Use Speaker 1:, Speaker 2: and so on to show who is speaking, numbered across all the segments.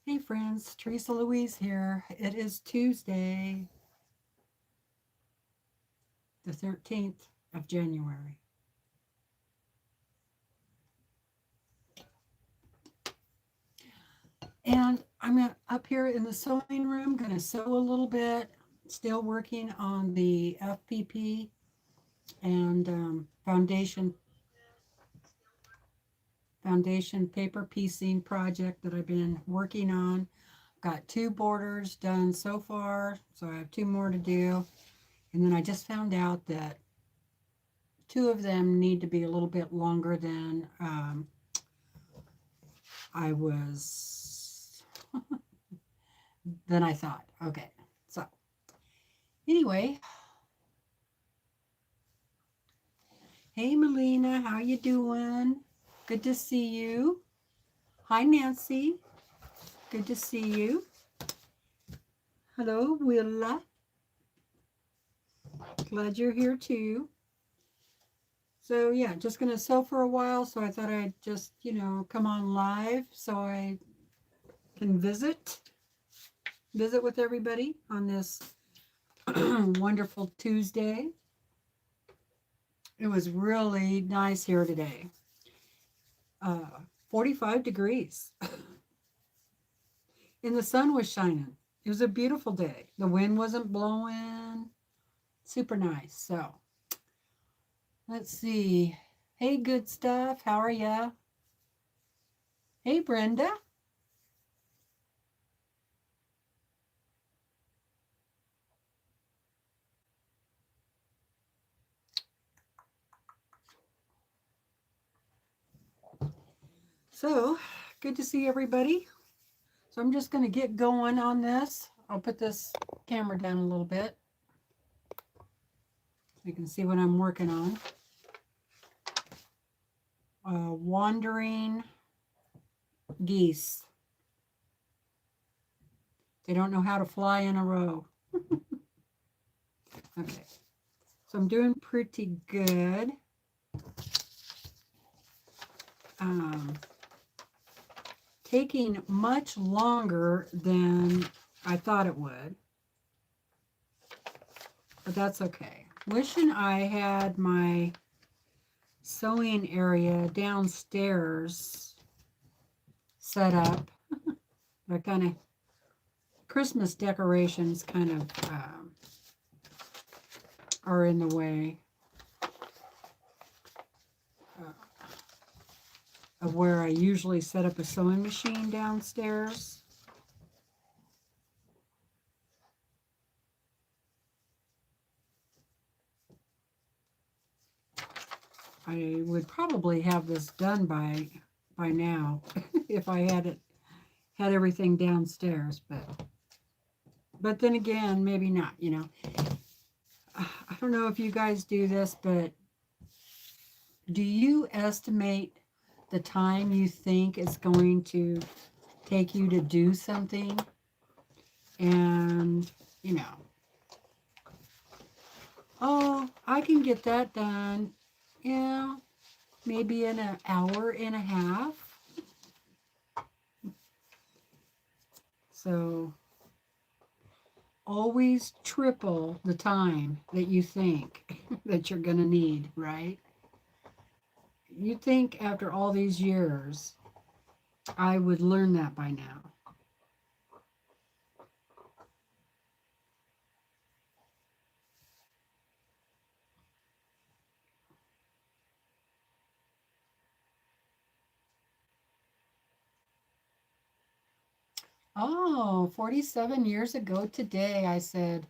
Speaker 1: Hey friends, TeresaLouise here. It is Tuesday, the 13th of January. And I'm up here in the sewing room, going to sew a little bit, still working on the FPP and foundation paper piecing project that I've been working on. Got 2 borders done so far, so I have 2 more to do. And then I just found out that 2 of them need to be a little bit longer than I was than I thought. Okay, so anyway, hey Melina, how you doing? Good to see you. Hi Nancy, good to see you. Hello Willa, glad you're here too. So yeah, just gonna sew for a while. So I thought I'd just come on live so I can visit with everybody on this wonderful Tuesday. It was really nice here today. 45 degrees. And the sun was shining. It was a beautiful day. The wind wasn't blowing. Super nice. So let's see. Hey, good stuff. How are ya? Hey, Brenda. So good to see everybody. So I'm just going to get going on this. I'll put this camera down a little bit so you can see what I'm working on. Wandering geese. They don't know how to fly in a row. Okay, so I'm doing pretty good. Taking much longer than I thought it would, but that's okay. Wishing I had my sewing area downstairs set up. The kind of Christmas decorations kind of are in the way of where I usually set up a sewing machine downstairs. I would probably have this done by now if I had everything downstairs, but then again, maybe not, I don't know if you guys do this, but do you estimate the time you think it's going to take you to do something? And, oh, I can get that done. Yeah, maybe in an hour and a half. So always triple the time that you think that you're going to need, right? You'd think after all these years, I would learn that by now. Oh, 47 years ago today, I said,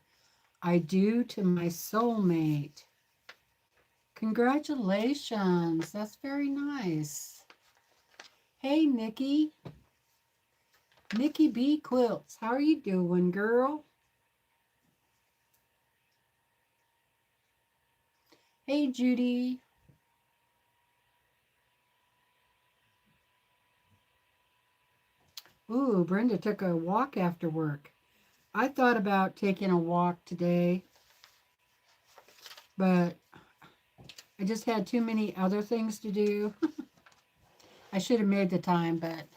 Speaker 1: I do to my soulmate. Congratulations. That's very nice. Hey, Nikki. Nikki B. Quilts. How are you doing, girl? Hey, Judy. Ooh, Brenda took a walk after work. I thought about taking a walk today, but I just had too many other things to do. I should have made the time, but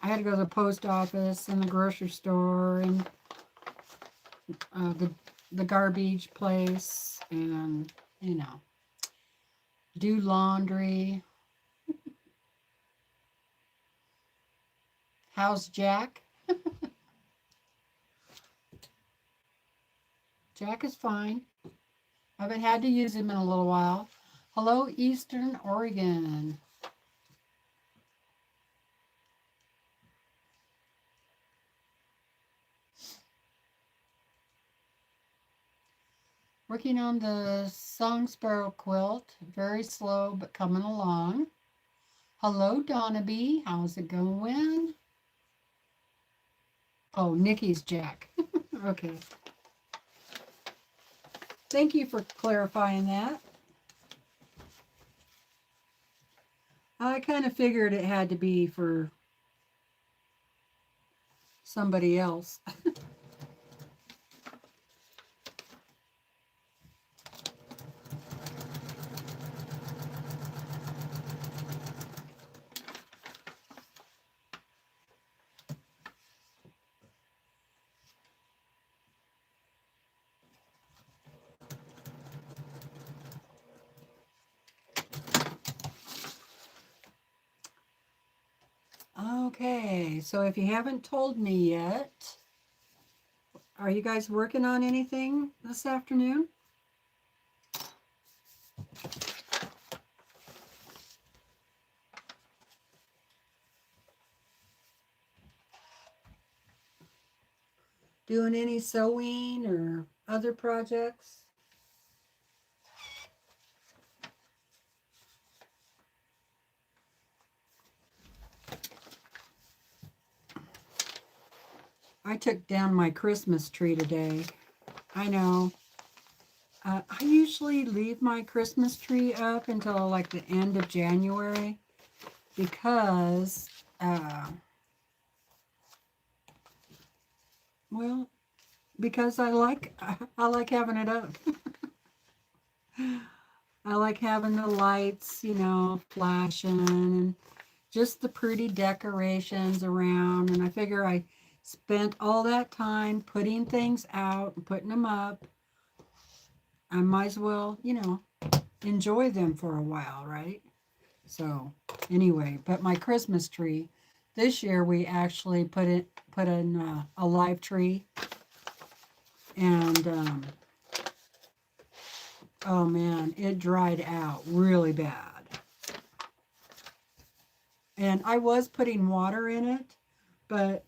Speaker 1: I had to go to the post office and the grocery store and the garbage place and, you know, do laundry. How's Jack? Jack is fine. I haven't had to use him in a little while. Hello, Eastern Oregon. Working on the Song Sparrow quilt. Very slow, but coming along. Hello, Donnaby. How's it going? Oh, Nikki's Jack. Okay. Thank you for clarifying that. I kind of figured it had to be for somebody else. Okay, so if you haven't told me yet, are you guys working on anything this afternoon? Doing any sewing or other projects? I took down my Christmas tree today. I know. I usually leave my Christmas tree up until like the end of January because, well, because I like having it up. I like having the lights, you know, flashing and just the pretty decorations around. And I figure I spent all that time putting things out and putting them up. I might as well, you know, enjoy them for a while, right? So anyway, but my Christmas tree, this year we actually put in a live tree. And oh man, it dried out really bad. And I was putting water in it, but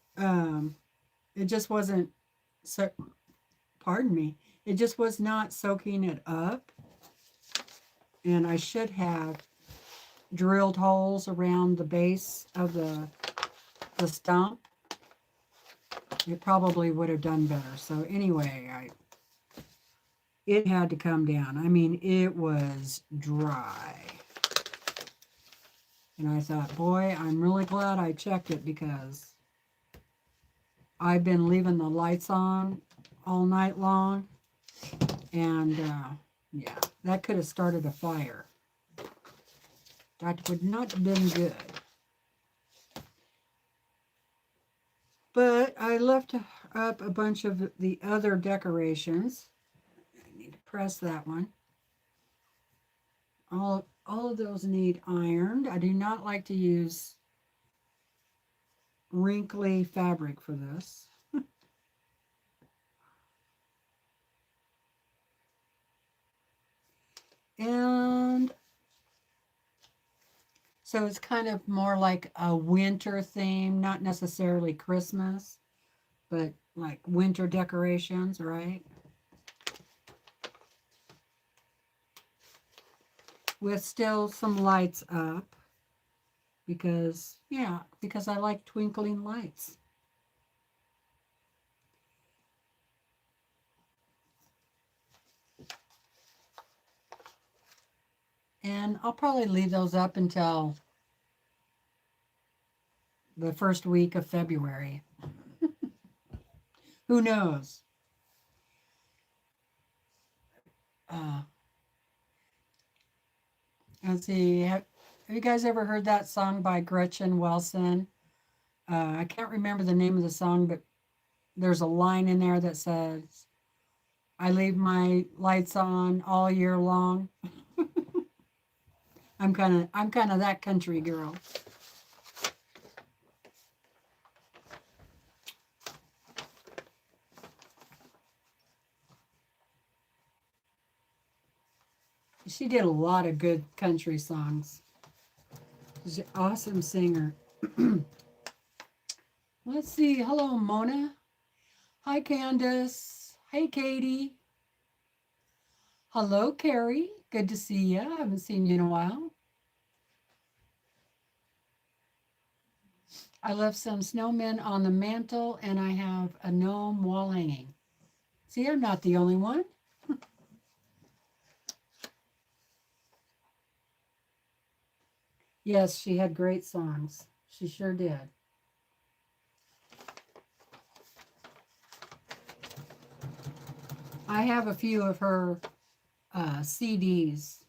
Speaker 1: it just wasn't, so, pardon me, it just was not soaking it up. And I should have drilled holes around the base of the stump. It probably would have done better. So anyway, it had to come down. I mean, it was dry. And I thought, boy, I'm really glad I checked it because I've been leaving the lights on all night long. And yeah, that could have started a fire. That would not have been good. But I left up a bunch of the other decorations. I need to press that one. All of those need ironed. I do not like to use wrinkly fabric for this. And so it's kind of more like a winter theme, not necessarily Christmas, but like winter decorations, right? With still some lights up because, yeah, because I like twinkling lights. And I'll probably leave those up until the first week of February. Who knows? Let's see. Have you guys ever heard that song by Gretchen Wilson? I can't remember the name of the song, but there's a line in there that says, I leave my lights on all year long. I'm kind of that country girl. She did a lot of good country songs. She's an awesome singer. Let's see. Hello, Mona. Hi, Candace. Hey, Katie. Hello, Carrie. Good to see you. I haven't seen you in a while. I left some snowmen on the mantle and I have a gnome wall hanging. See, I'm not the only one. Yes, she had great songs. She sure did. I have a few of her CDs.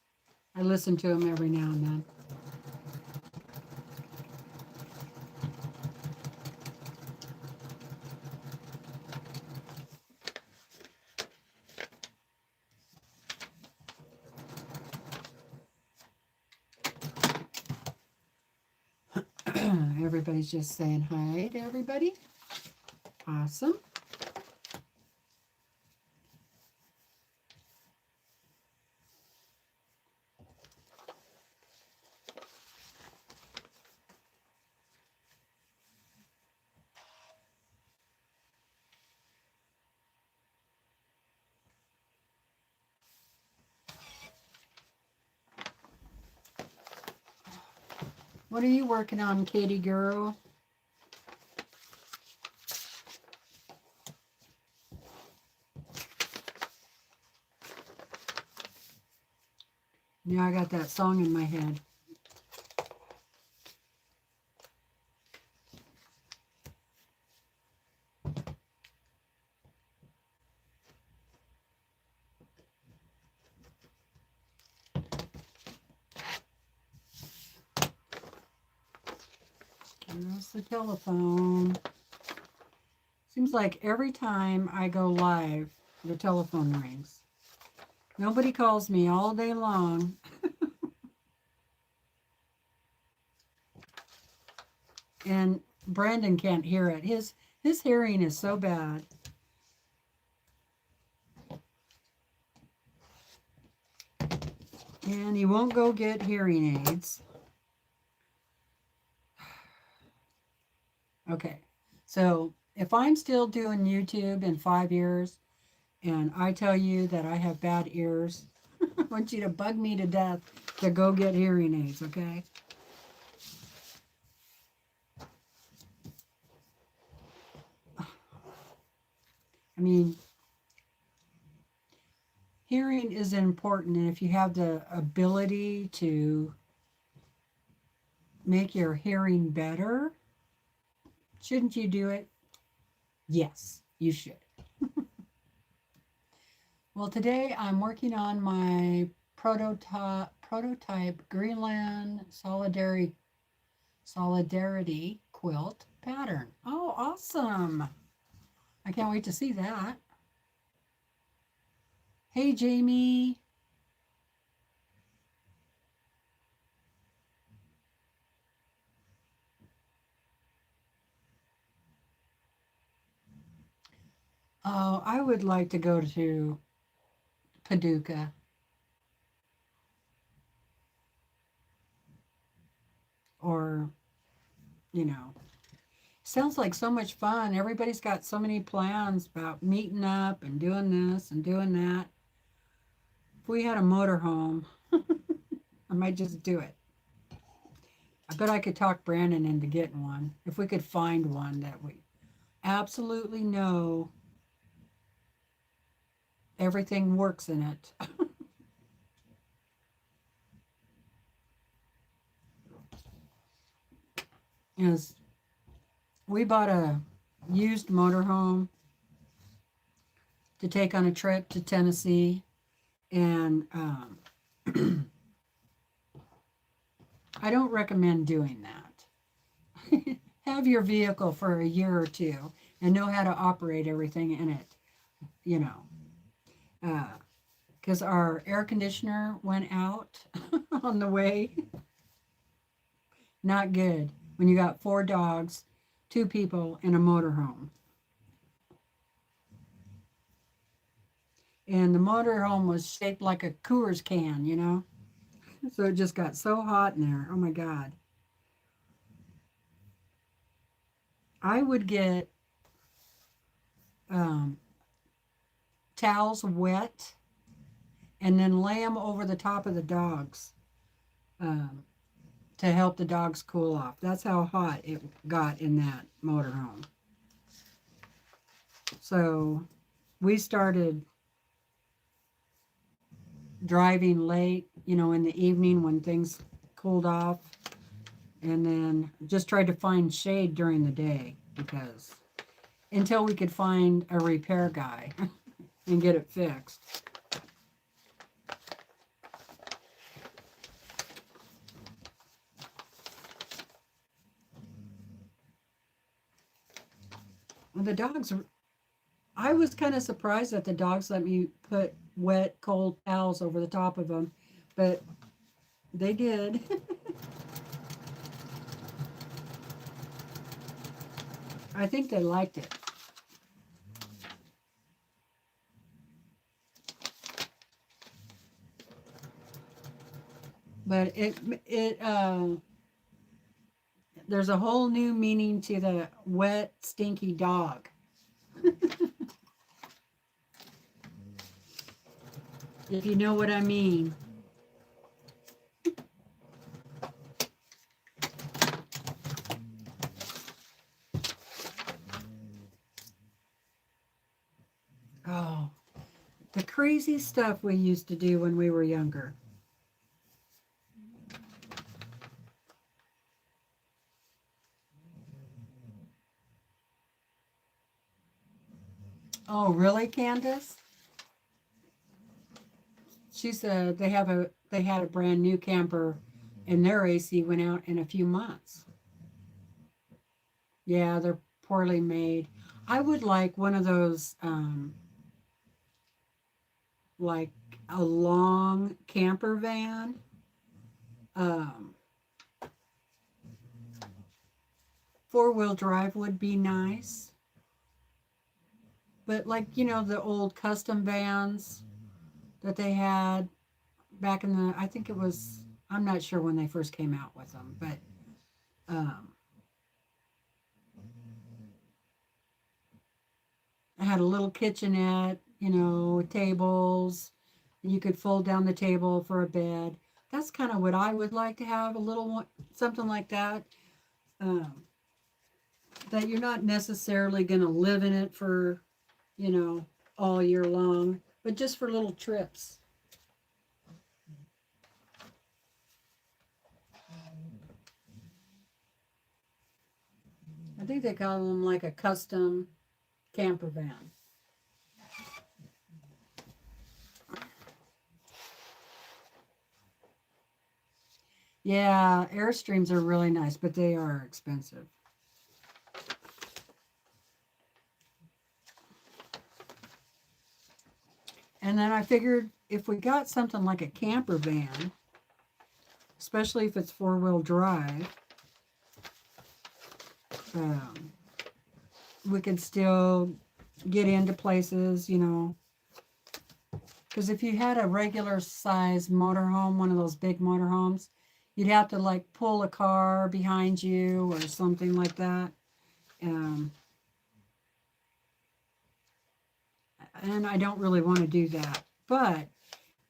Speaker 1: I listen to them every now and then. Everybody's just saying hi to everybody. Awesome. What are you working on, Katie girl? Yeah, I got that song in my head. There's the telephone. Seems like every time I go live, the telephone rings. Nobody calls me all day long. And Brandon can't hear it. His hearing is so bad. And he won't go get hearing aids. Okay, so if I'm still doing YouTube in 5 years and I tell you that I have bad ears, I want you to bug me to death to go get hearing aids, okay? I mean, hearing is important, and if you have the ability to make your hearing better, shouldn't you do it? Yes, you should. Well, today I'm working on my prototype Greenland Solidarity quilt pattern. Oh, awesome. I can't wait to see that. Hey, Jamie. Oh, I would like to go to Paducah. Or, you know, sounds like so much fun. Everybody's got so many plans about meeting up and doing this and doing that. If we had a motorhome, I might just do it. I bet I could talk Brandon into getting one. If we could find one that we absolutely know everything works in it. Is we bought a used motorhome to take on a trip to Tennessee, and I don't recommend doing that. have your vehicle for a year or two and know how to operate everything in it, you know. Because our air conditioner went out on the way. Not good when you got 4 dogs, 2 people, and a motorhome. And the motorhome was shaped like a Coors can, you know. So it just got so hot in there. Oh my God. I would get towels wet and then lay them over the top of the dogs to help the dogs cool off. That's how hot it got in that motorhome. So we started driving late, you know, in the evening when things cooled off, and then just tried to find shade during the day because until we could find a repair guy and get it fixed. The dogs, I was kind of surprised that the dogs let me put wet, cold towels over the top of them, but they did. I think they liked it. But there's a whole new meaning to the wet, stinky dog. If you know what I mean. Oh, the crazy stuff we used to do when we were younger. Oh, really, Candace? She said they had a brand new camper and their AC went out in a few months. Yeah, they're poorly made. I would like one of those like a long camper van. Um, 4-wheel drive would be nice. But like, you know, the old custom vans that they had back in the, I think it was, I'm not sure when they first came out with them, but I had a little kitchenette, you know, tables. You could fold down the table for a bed. That's kind of what I would like to have, a little one, something like that. Um, that you're not necessarily going to live in it for, you know, all year long, but just for little trips. I think they call them like a custom camper van. Yeah, Airstreams are really nice, but they are expensive. And then I figured if we got something like a camper van, especially if it's 4-wheel drive, we could still get into places, you know. Because if you had a regular size motorhome, one of those big motorhomes, you'd have to like pull a car behind you or something like that. And I don't really want to do that. But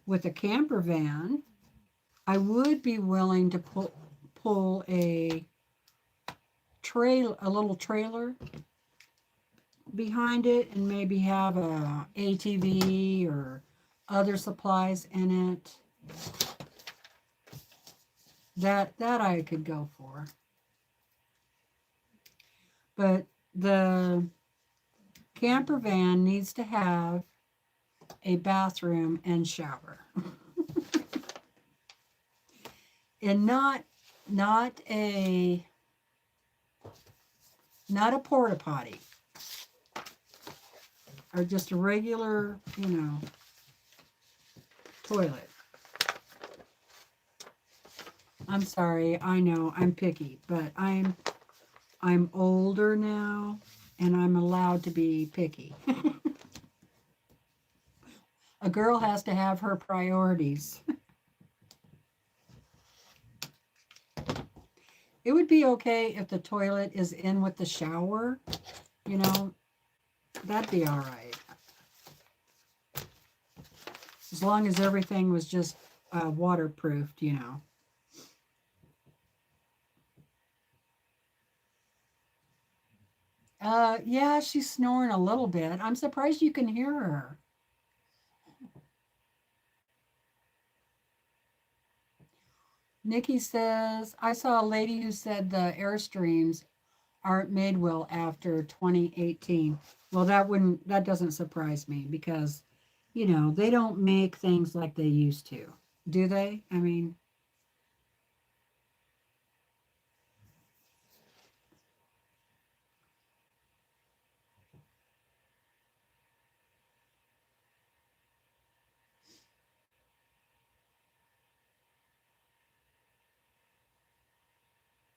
Speaker 1: with a camper van, I would be willing to pull a little trailer behind it and maybe have a ATV or other supplies in it. That I could go for. But the camper van needs to have a bathroom and shower. And not a Not a porta potty. Or just a regular, toilet. I'm sorry, I know I'm picky, but I'm older now and I'm allowed to be picky. A girl has to have her priorities. It would be okay if the toilet is in with the shower, that'd be all right. As long as everything was just waterproofed, Yeah, she's snoring a little bit. I'm surprised you can hear her. Nikki says, I saw a lady who said the Airstreams aren't made well after 2018. Well, that doesn't surprise me because, they don't make things like they used to. Do they? I mean,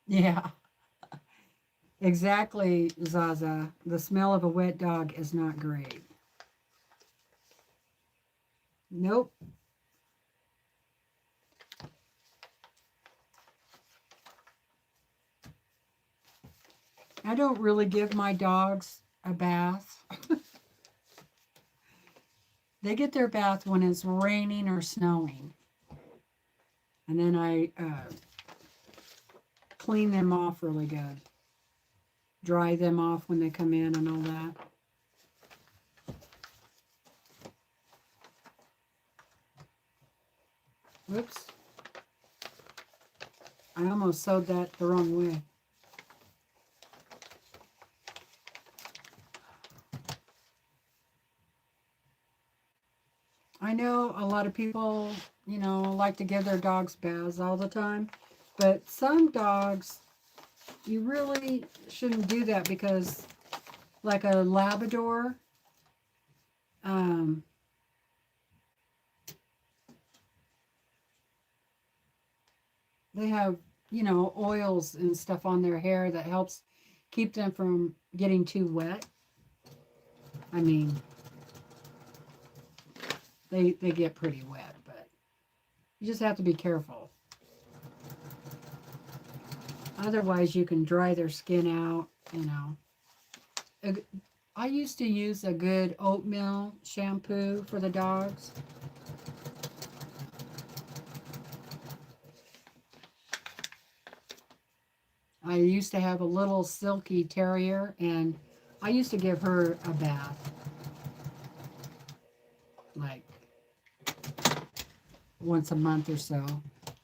Speaker 1: yeah, exactly, Zaza. The smell of a wet dog is not great. Nope. I don't really give my dogs a bath. They get their bath when it's raining or snowing. And then I clean them off really good. Dry them off when they come in and all that. Whoops. I almost sewed that the wrong way. I know a lot of people, like to give their dogs baths all the time, but some dogs, you really shouldn't do that because, like a Labrador, they have, oils and stuff on their hair that helps keep them from getting too wet. I mean, they get pretty wet, but you just have to be careful. Otherwise, you can dry their skin out, I used to use a good oatmeal shampoo for the dogs. I used to have a little silky terrier, and I used to give her a bath. Like once a month or so,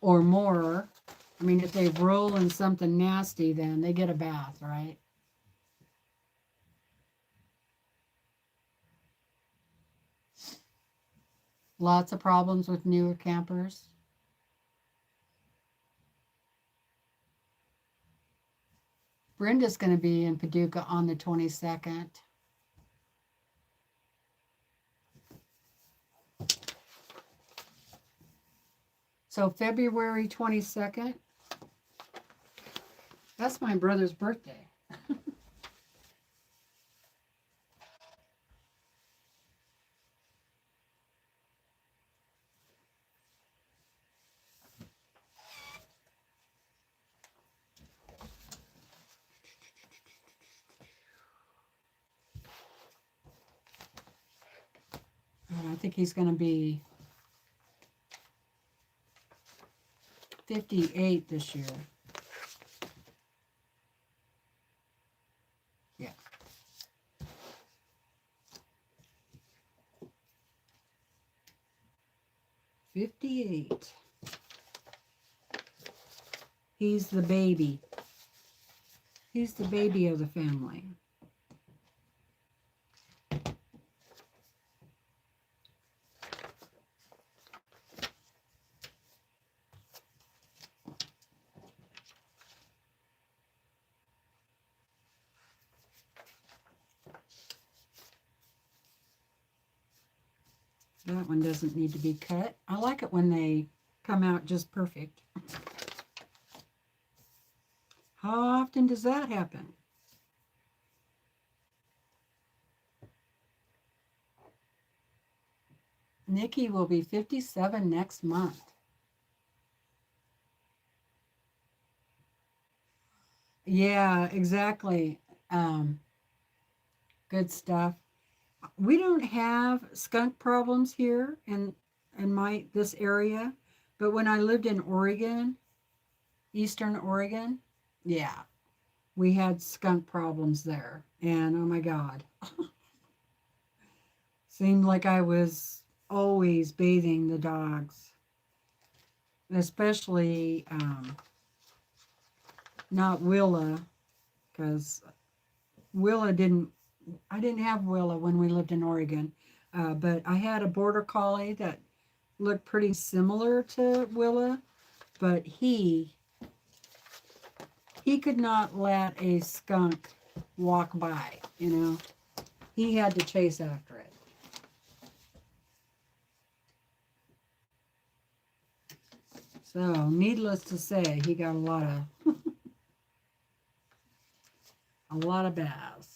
Speaker 1: or more. I mean, if they roll in something nasty, then they get a bath, right? Lots of problems with newer campers. Brenda's going to be in Paducah on the 22nd. So February 22nd, that's my brother's birthday. And I think he's going to be 58 this year. Yeah. '58. He's the baby. He's the baby of the family. That one doesn't need to be cut. I like it when they come out just perfect. How often does that happen? Nikki will be 57 next month. Yeah, exactly. Good stuff. We don't have skunk problems here in this area, but when I lived in Oregon, Eastern Oregon, yeah, we had skunk problems there. And oh my God, seemed like I was always bathing the dogs, especially not Willa, because I didn't have Willa when we lived in Oregon, but I had a border collie that looked pretty similar to Willa, but he could not let a skunk walk by, you know. He had to chase after it. So, needless to say, he got a lot of baths.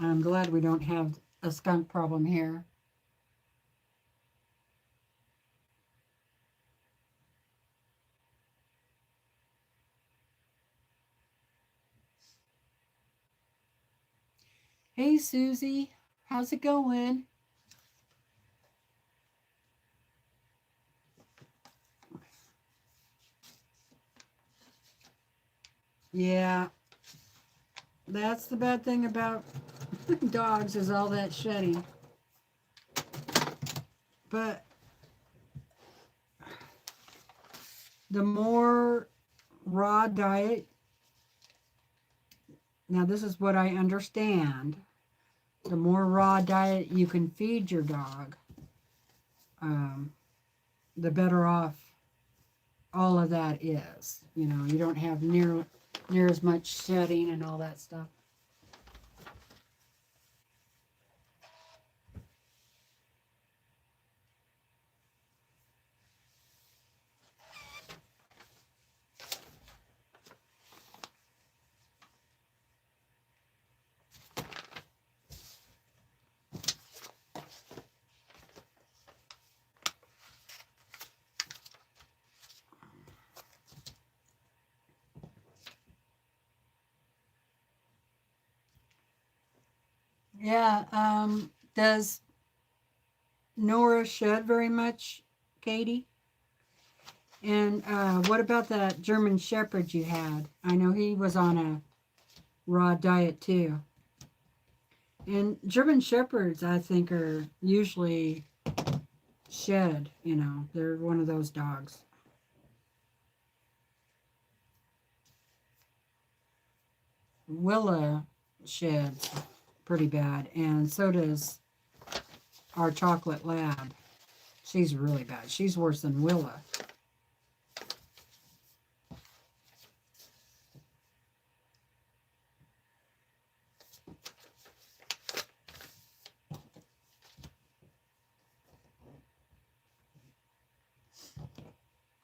Speaker 1: I'm glad we don't have a skunk problem here. Hey, Susie, how's it going? Yeah, that's the bad thing about dogs is all that shedding. But the more raw diet, now this is what I understand, the more raw diet you can feed your dog, um, the better off all of that is. You know, you don't have near as much shedding and all that stuff. Yeah, does Nora shed very much, Katie? And what about that German Shepherd you had? I know he was on a raw diet too. And German Shepherds, I think, are usually shed. You know, they're one of those dogs. Willa sheds pretty bad, and so does our chocolate lab. She's really bad. She's worse than Willa.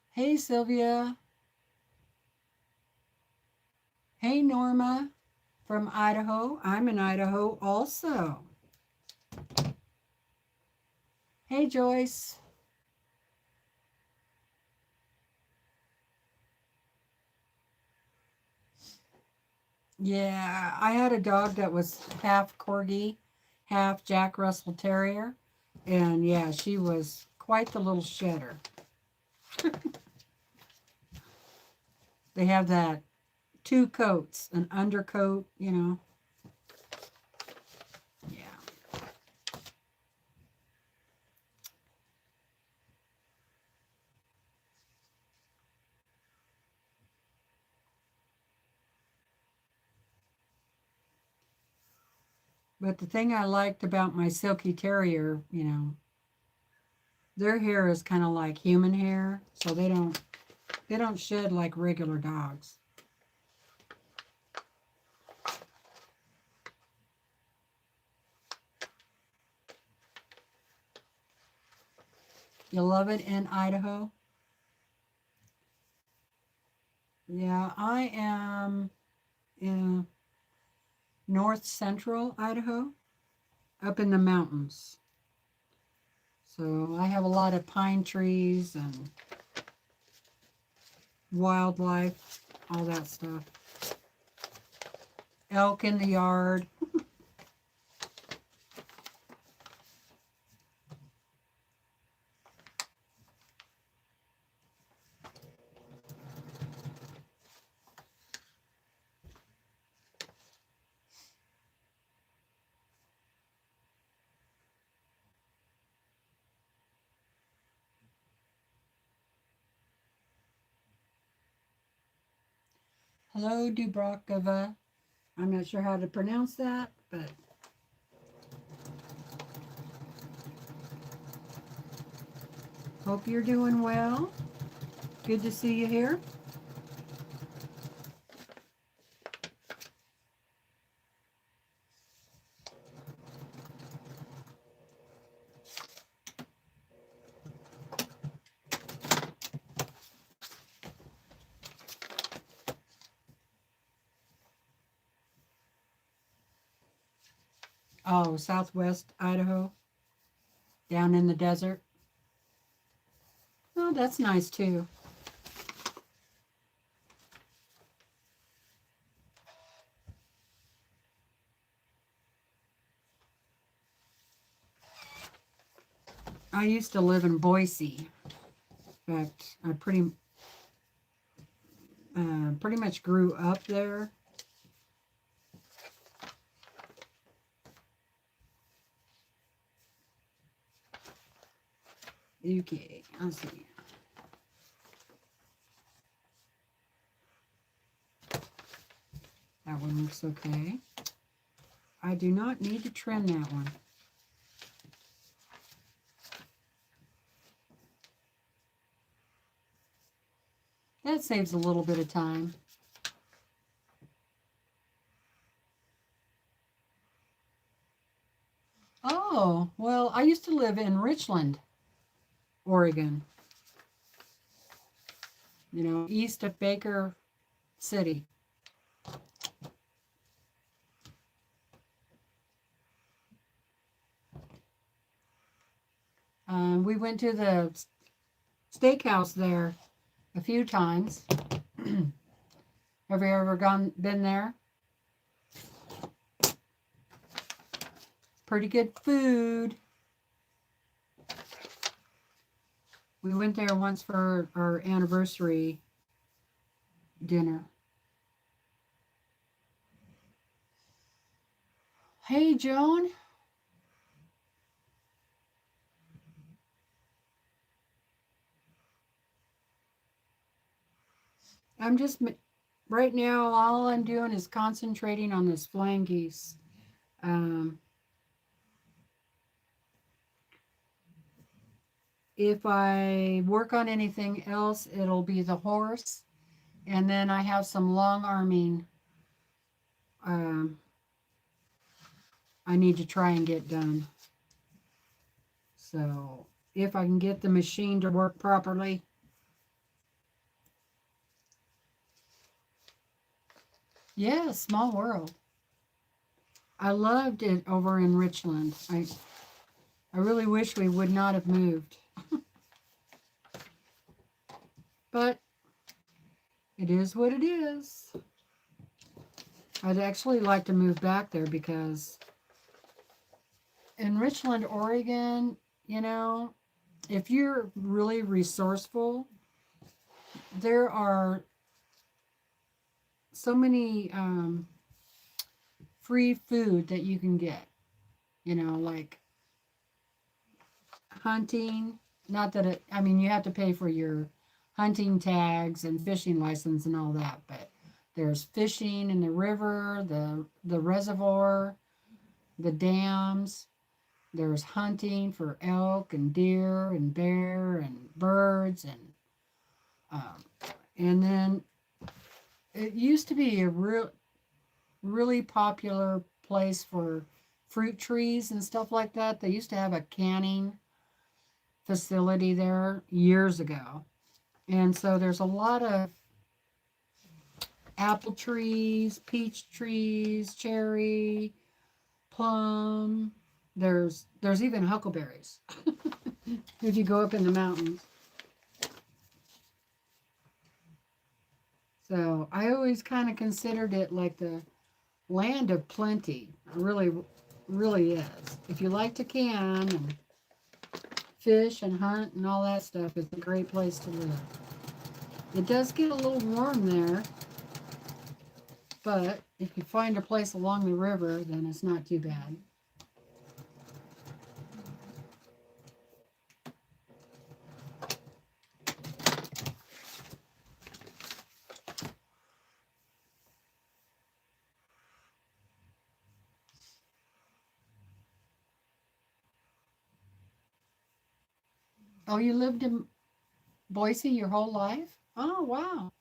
Speaker 1: Hey, Sylvia. Hey, Norma from Idaho. I'm in Idaho also. Hey, Joyce. Yeah, I had a dog that was half corgi, half Jack Russell Terrier. And yeah, she was quite the little shedder. They have that two coats, an undercoat, you know. Yeah. But the thing I liked about my Silky Terrier, you know, their hair is kind of like human hair, so they don't shed like regular dogs. You love it in Idaho? Yeah, I am in north central Idaho, up in the mountains. So I have a lot of pine trees and wildlife, all that stuff. Elk in the yard. Hello, Dubrakova. I'm not sure how to pronounce that, but hope you're doing well. Good to see you here. Oh, southwest Idaho, down in the desert. Oh, that's nice too. I used to live in Boise. In fact, I pretty much grew up there. Okay, let's see. That one looks okay. I do not need to trim that one. That saves a little bit of time. Oh, well, I used to live in Richland, Oregon. You know, east of Baker City. We went to the steakhouse there a few times. Have you ever been there? Pretty good food. We went there once for our anniversary dinner. Hey, Joan. I'm just, right now, all I'm doing is concentrating on this flying geese. If I work on anything else, it'll be the horse. And then I have some long arming I need to try and get done. So if I can get the machine to work properly. Yeah, small world. I loved it over in Richland. I really wish we would not have moved. But it is what it is. I'd actually like to move back there because in Richland, Oregon, you know, if you're really resourceful, there are so many free food that you can get, you know, like hunting. Not that it, I mean, you have to pay for your hunting tags and fishing license and all that, but there's fishing in the river, the reservoir, the dams. There's hunting for elk and deer and bear and birds um, and then it used to be a really popular place for fruit trees and stuff like that. They used to have a canning facility there years ago. And so there's a lot of apple trees, peach trees, cherry, plum. There's even huckleberries if you go up in the mountains. So I always kind of considered it like the land of plenty. It really is. If you like to can and fish and hunt and all that stuff, it's a great place to live. It does get a little warm there, but if you find a place along the river, then it's not too bad. Oh, you lived in Boise your whole life? Oh, wow.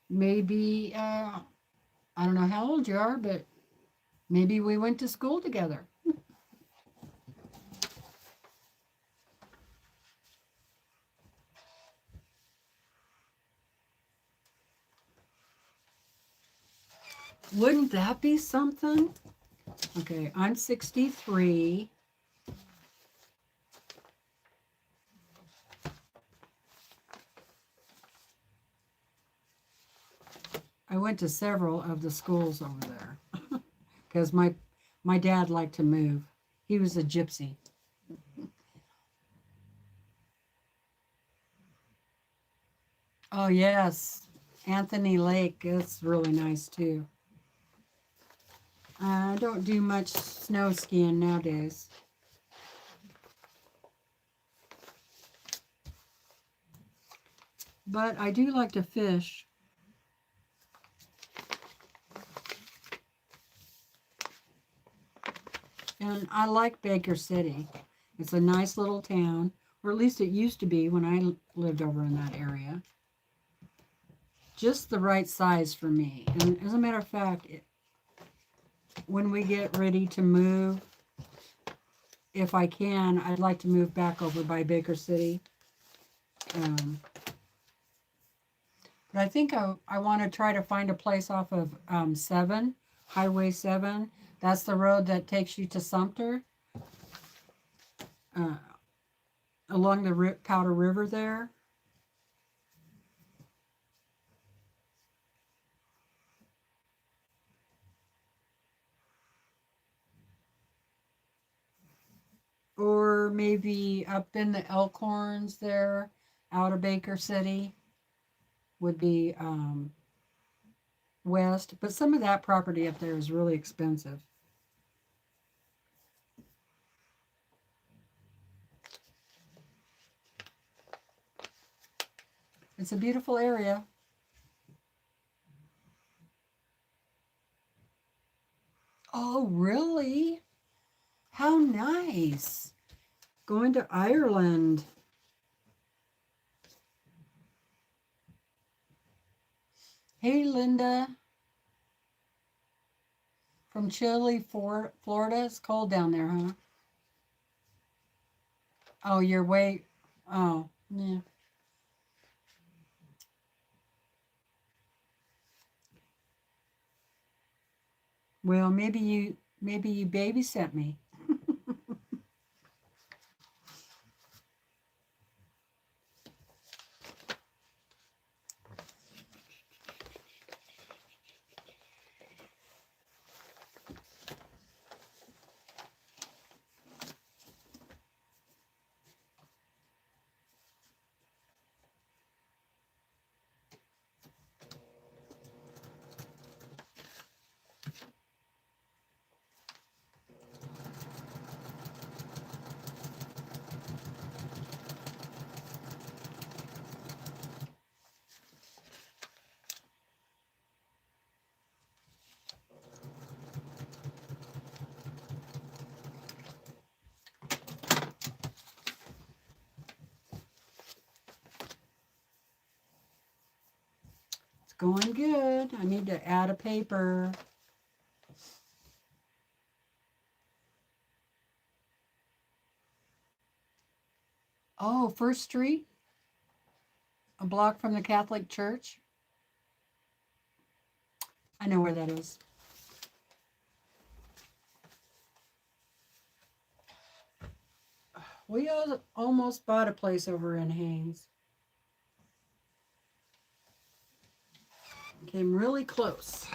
Speaker 1: Maybe, I don't know how old you are, but maybe we went to school together. Wouldn't that be something? Okay, I'm 63. I went to several of the schools over there because my dad liked to move. He was a gypsy. Oh, yes. Anthony Lake is really nice too. I don't do much snow skiing nowadays. But I do like to fish. And I like Baker City. It's a nice little town, or at least it used to be when I lived over in that area. Just the right size for me. And as a matter of fact, when we get ready to move, if I can, I'd like to move back over by Baker City. But I think I want to try to find a place off of 7, Highway 7. That's the road that takes you to Sumter, uh, along the Powder River there. Or maybe up in the Elkhorns there, out of Baker City, would be west. But some of that property up there is really expensive. It's a beautiful area. Oh, really? How nice. Going to Ireland. Hey, Linda. From Chile, Florida. It's cold down there, huh? Oh, you're way. Oh, yeah. Well, maybe you babysat me. going good. I need to add a paper. Oh, First Street, a block from the Catholic Church. I know where that is. We almost bought a place over in Haynes. Came really close.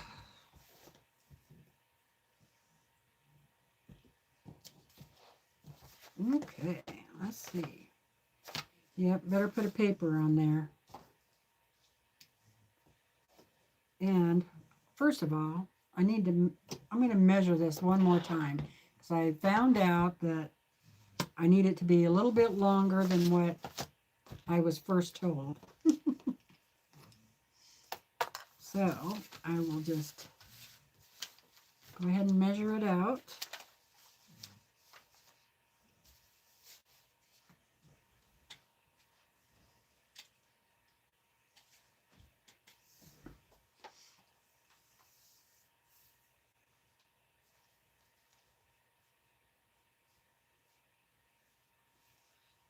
Speaker 1: Okay, let's see. Yep, better put a paper on there. And first of all, I'm going to measure this one more time because I found out that I need it to be a little bit longer than what I was first told. So I will just go ahead and measure it out.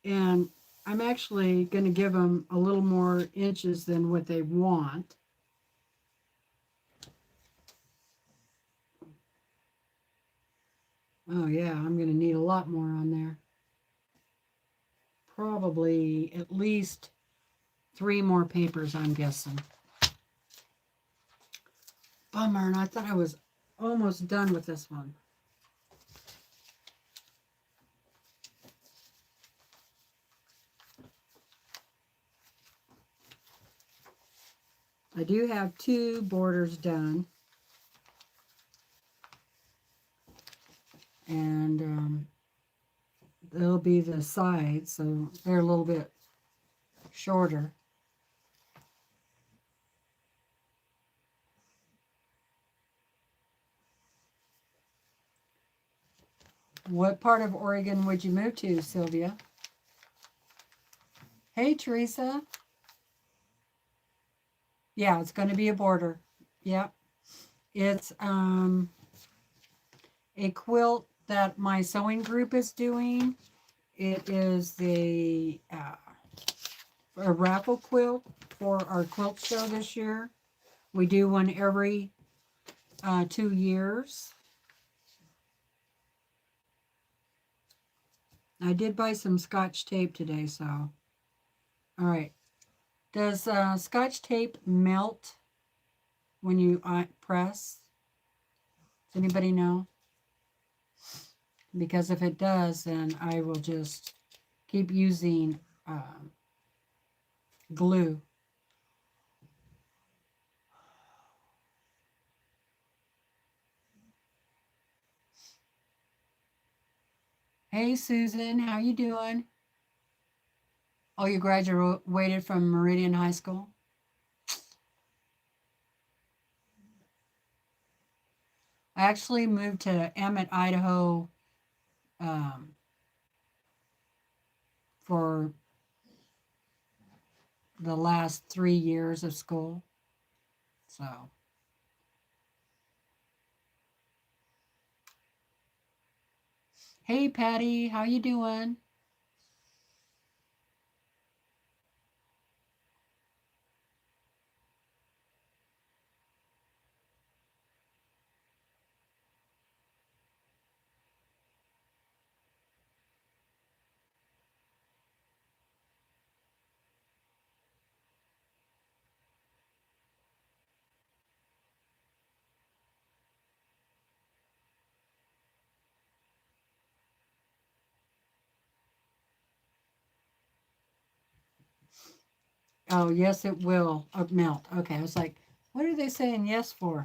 Speaker 1: And I'm actually going to give them a little more inches than what they want. Oh yeah, I'm going to need a lot more on there. Probably at least 3 more papers, I'm guessing. Bummer, and I thought I was almost done with this one. I do have 2 borders done. And they'll be the sides, so they're a little bit shorter. What part of Oregon would you move to, Sylvia? Hey, Teresa. Yeah, it's going to be a border. Yep. It's a quilt that my sewing group is doing. It is a raffle quilt for our quilt show this year. We do one every 2 years. I did buy some Scotch tape today, so. All right. Does Scotch tape melt when you press? Does anybody know? Because if it does, then I will just keep using glue. Hey, Susan, how you doing? Oh, you graduated from Meridian High School? I actually moved to Emmett, Idaho for the last 3 years of school. So. Hey, Patty, how you doing? Oh, yes, it will melt. Okay, I was like, what are they saying yes for?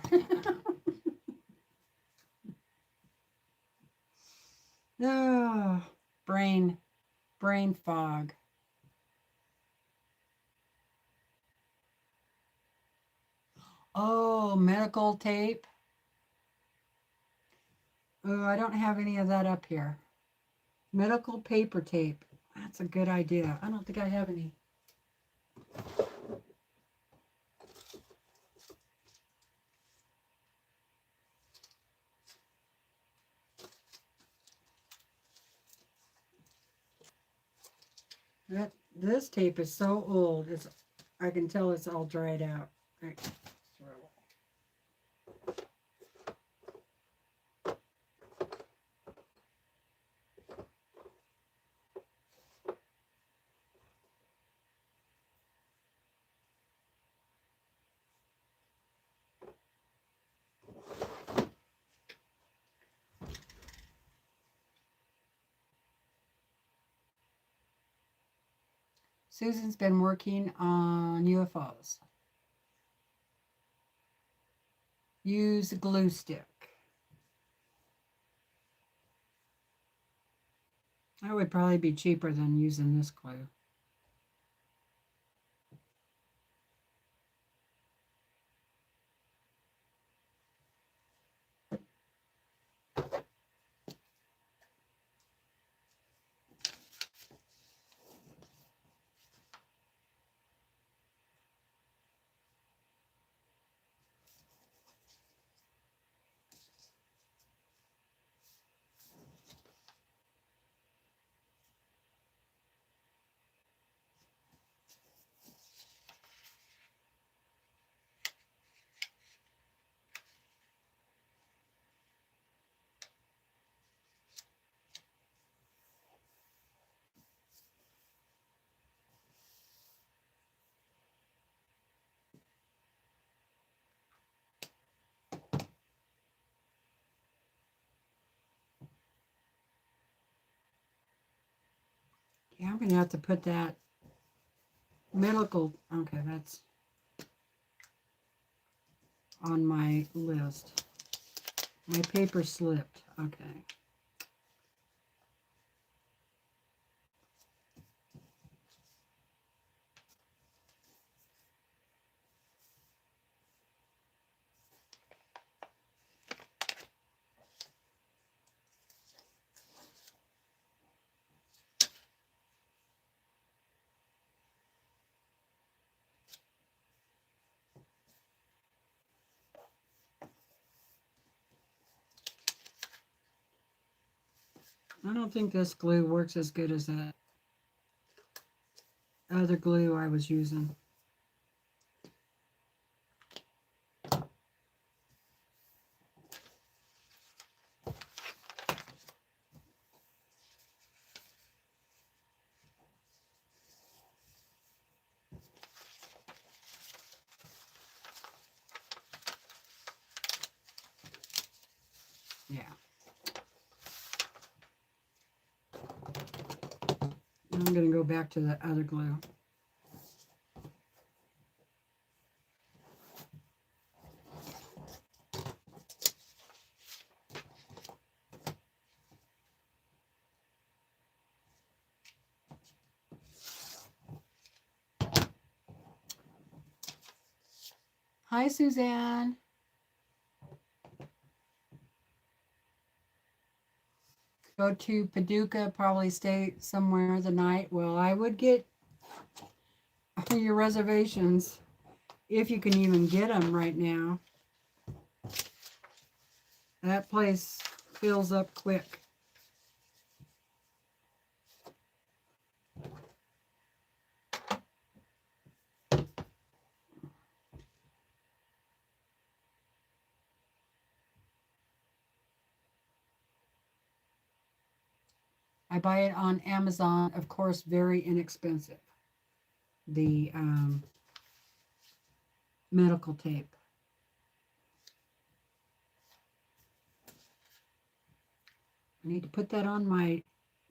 Speaker 1: Oh, brain fog. Oh, medical tape. Oh, I don't have any of that up here. Medical paper tape. That's a good idea. I don't think I have any. This tape is so old. I can tell it's all dried out. Right. Susan's been working on UFOs. Use a glue stick. That would probably be cheaper than using this glue. Yeah, I'm going to have to put that medical, okay, that's on my list. My paper slipped, okay. I don't think this glue works as good as that other glue I was using. Yeah. I'm going to go back to the other glue. Hi, Suzanne. Go to Paducah, probably stay somewhere the night. Well, I would get your reservations if you can even get them right now. That place fills up quick. I buy it on Amazon, of course, very inexpensive. The medical tape. I need to put that on my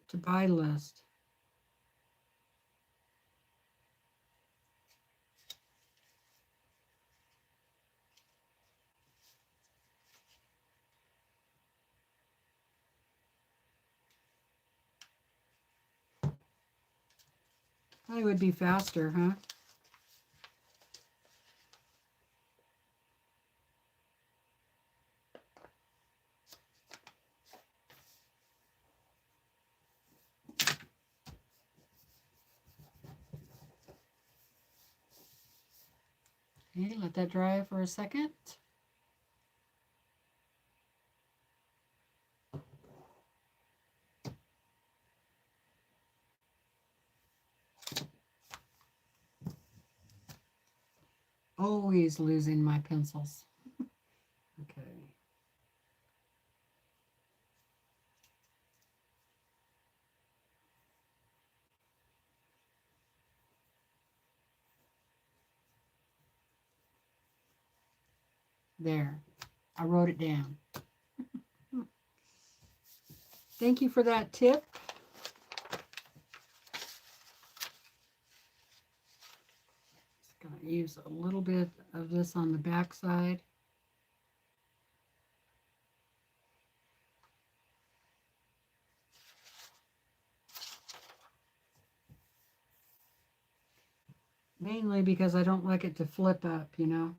Speaker 1: to buy list. Probably would be faster, huh? Okay, let that dry for a second. always losing my pencils. Okay. There. I wrote it down. Thank you for that tip. Just going to use a little bit of this on the back side. Mainly because I don't like it to flip up, you know.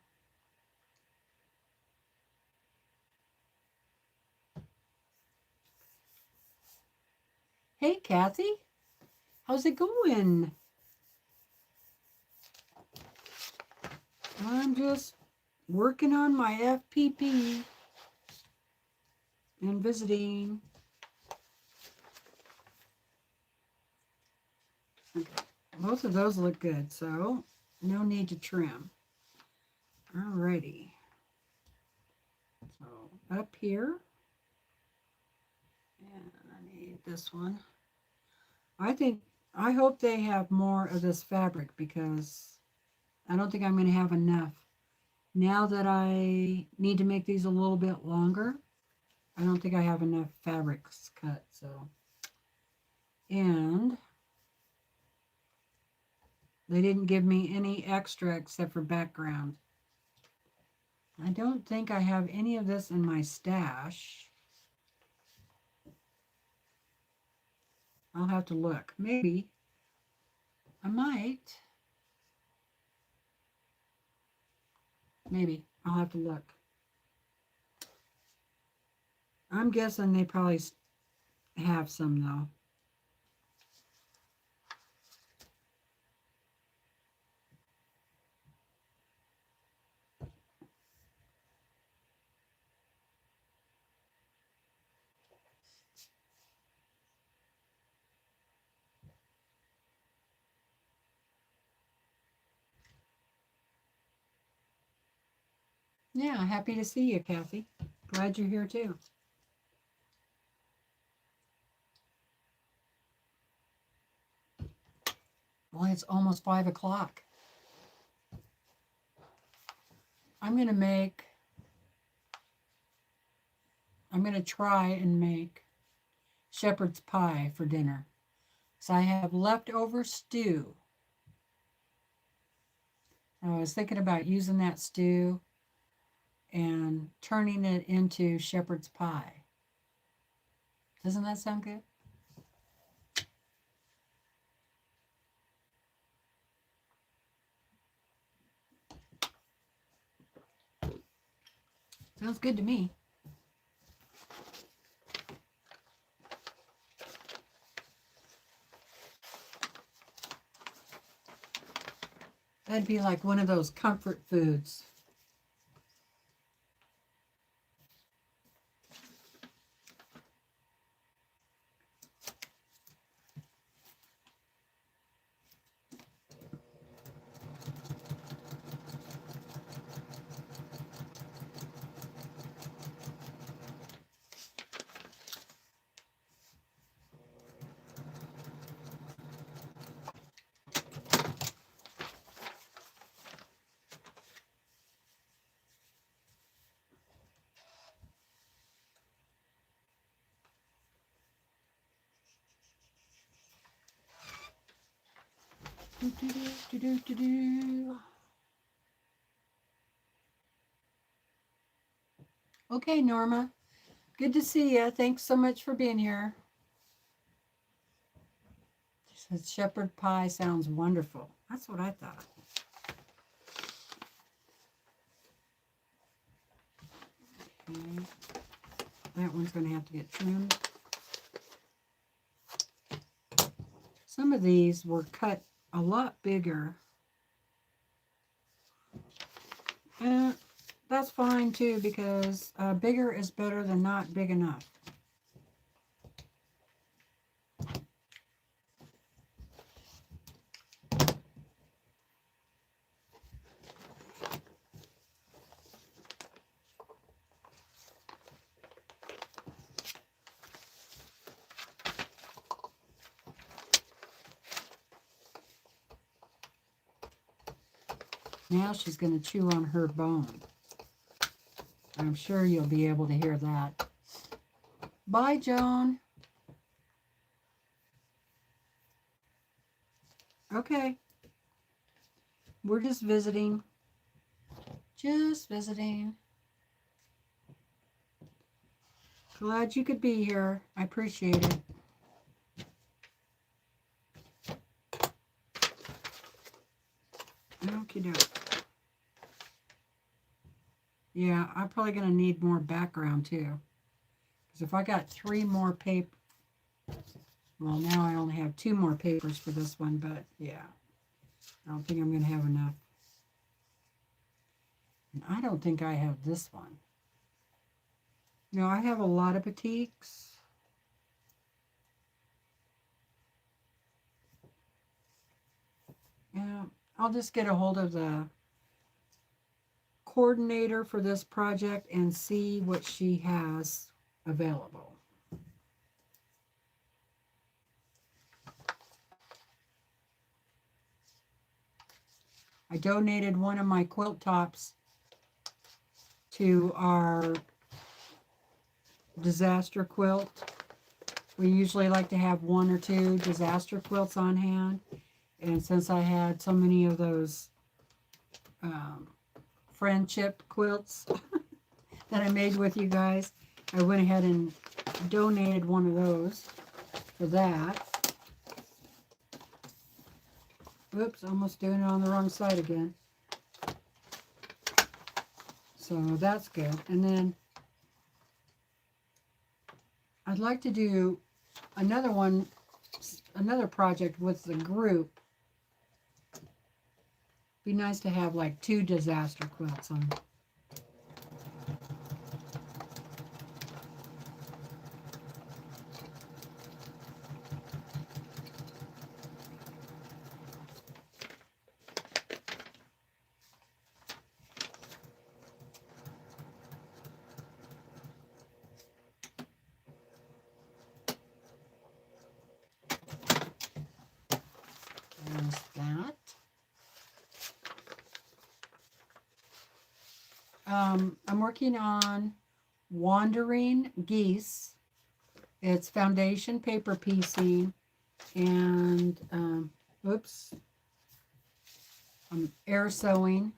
Speaker 1: Hey, Kathy. How's it going? I'm just working on my FPP and visiting. Okay. Both of those look good, so no need to trim. Alrighty. So up here, and I need this one. I hope they have more of this fabric because I don't think I'm going to have enough. Now that I need to make these a little bit longer, I don't think I have enough fabrics cut, so. And they didn't give me any extra except for background. I don't think I have any of this in my stash. I'll have to look. Maybe. I might. Maybe. I'll have to look. I'm guessing they probably have some, though. Yeah, happy to see you, Kathy. Glad you're here, too. Well, it's almost 5 o'clock. I'm going to try and make shepherd's pie for dinner. So I have leftover stew. I was thinking about using that stew and turning it into shepherd's pie. Doesn't that sound good? Sounds good to me. That'd be like one of those comfort foods. Okay, Norma. Good to see you. Thanks so much for being here. She said shepherd pie sounds wonderful. That's what I thought. Okay. That one's going to have to get trimmed. Some of these were cut a lot bigger. That's fine too, because bigger is better than not big enough. Now she's going to chew on her bone. I'm sure you'll be able to hear that. Bye, Joan. Okay. We're just visiting. Just visiting. Glad you could be here. I appreciate it. Okie doke. Yeah, I'm probably going to need more background too. Because if I got 3 more paper, well, now I only have 2 more papers for this one, but yeah, I don't think I'm going to have enough. And I don't think I have this one. No, I have a lot of batiks. Yeah, I'll just get a hold of the coordinator for this project and see what she has available. I donated one of my quilt tops to our disaster quilt. We usually like to have 1 or 2 disaster quilts on hand. And since I had so many of those friendship quilts that I made with you guys, I went ahead and donated one of those for that. Oops, almost doing it on the wrong side again. So that's good. And then I'd like to do another one, another project with the group. Be nice to have like 2 disaster quilts on. There's that. I'm working on Wandering Geese. It's foundation paper piecing and oops, I'm air sewing.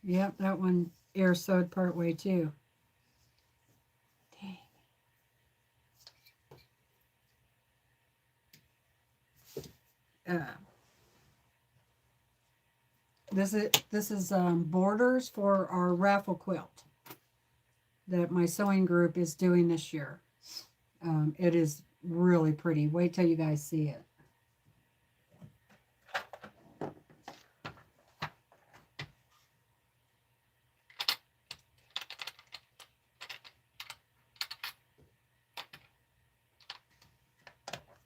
Speaker 1: Yep, that one air sewed part way too. Dang. This is borders for our raffle quilt that my sewing group is doing this year. It is really pretty. Wait till you guys see it.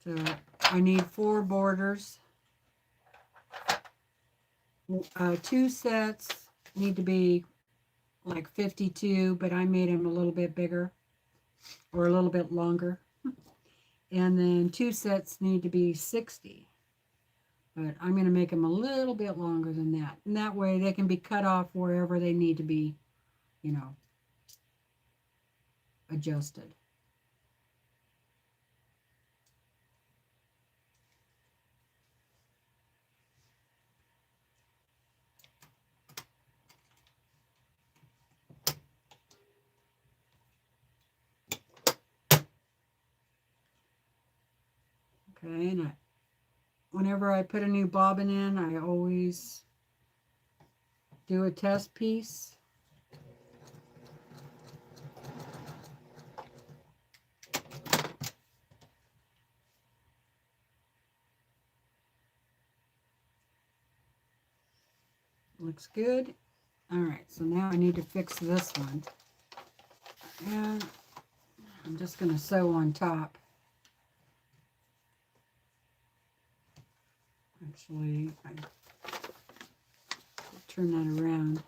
Speaker 1: So I need 4 borders. 2 sets need to be like 52, but I made them a little bit bigger or a little bit longer. And then 2 sets need to be 60. But I'm going to make them a little bit longer than that. And that way they can be cut off wherever they need to be, you know, adjusted. Okay, and whenever I put a new bobbin in, I always do a test piece. Looks good. All right, so now I need to fix this one. And I'm just going to sew on top. Actually, I turn that around.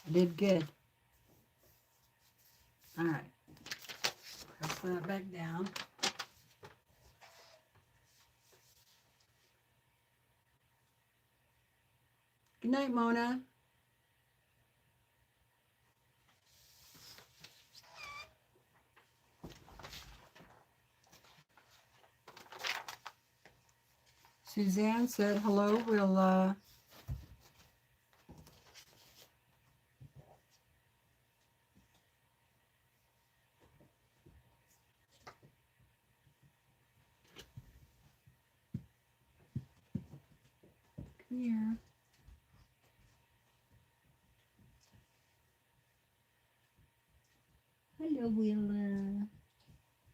Speaker 1: I did good. All right. Press that back down. Good night, Mona. Suzanne said hello. We'll come here. Hello, Willa.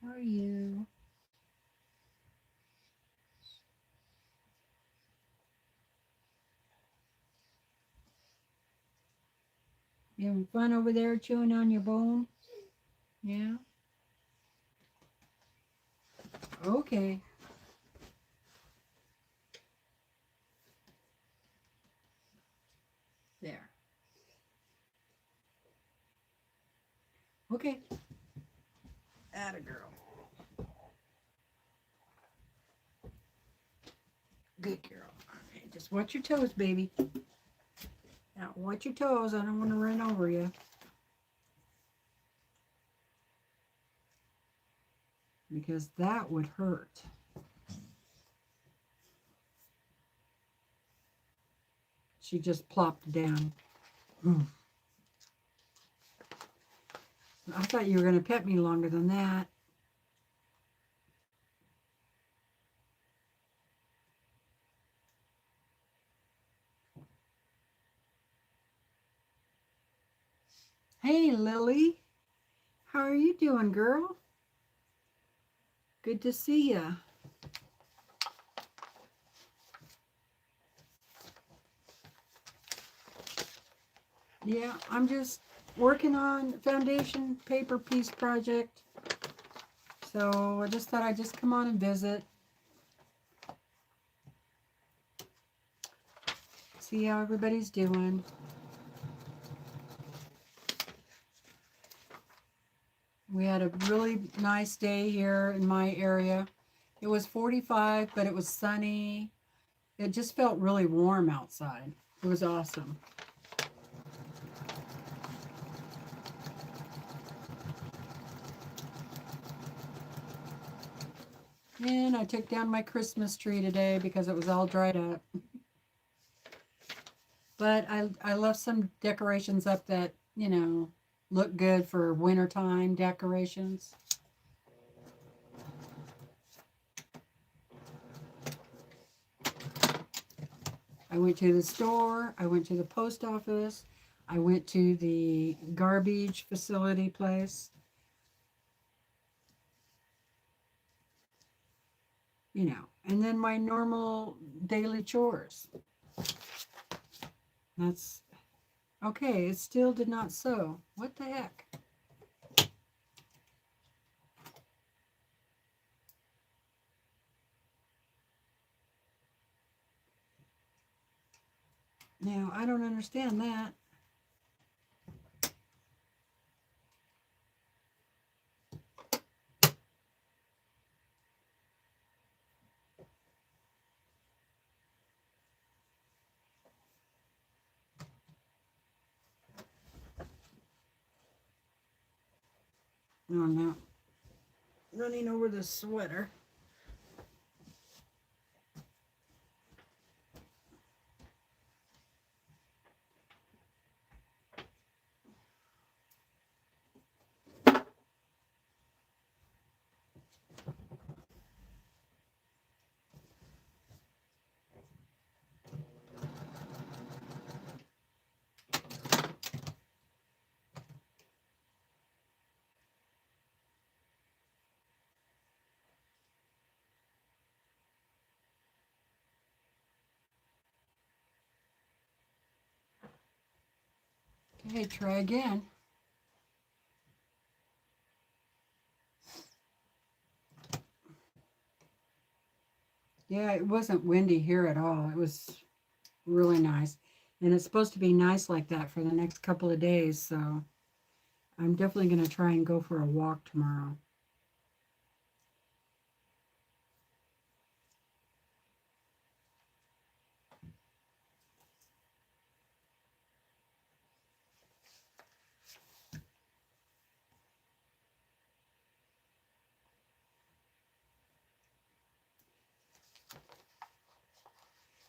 Speaker 1: How are you? You having fun over there chewing on your bone? Yeah? Okay. There. Okay. Atta girl. Good girl. All right, just watch your toes, baby. Now, watch your toes. I don't want to run over you. Because that would hurt. She just plopped down. I thought you were going to pet me longer than that. Hey, Lily. How are you doing, girl? Good to see ya. Yeah, I'm just working on foundation paper piece project. So I just thought I'd just come on and visit. See how everybody's doing. We had a really nice day here in my area. It was 45, but it was sunny. It just felt really warm outside. It was awesome. And I took down my Christmas tree today because it was all dried up. But I left some decorations up that, you know, look good for wintertime decorations. I went to the store. I went to the post office. I went to the garbage facility place. You know, and then my normal daily chores. That's okay. It still did not sew. What the heck? Now, I don't understand that. Oh, no. Running over the sweater. Okay, try again. Yeah, it wasn't windy here at all. It was really nice. And it's supposed to be nice like that for the next couple of days, so I'm definitely going to try and go for a walk tomorrow.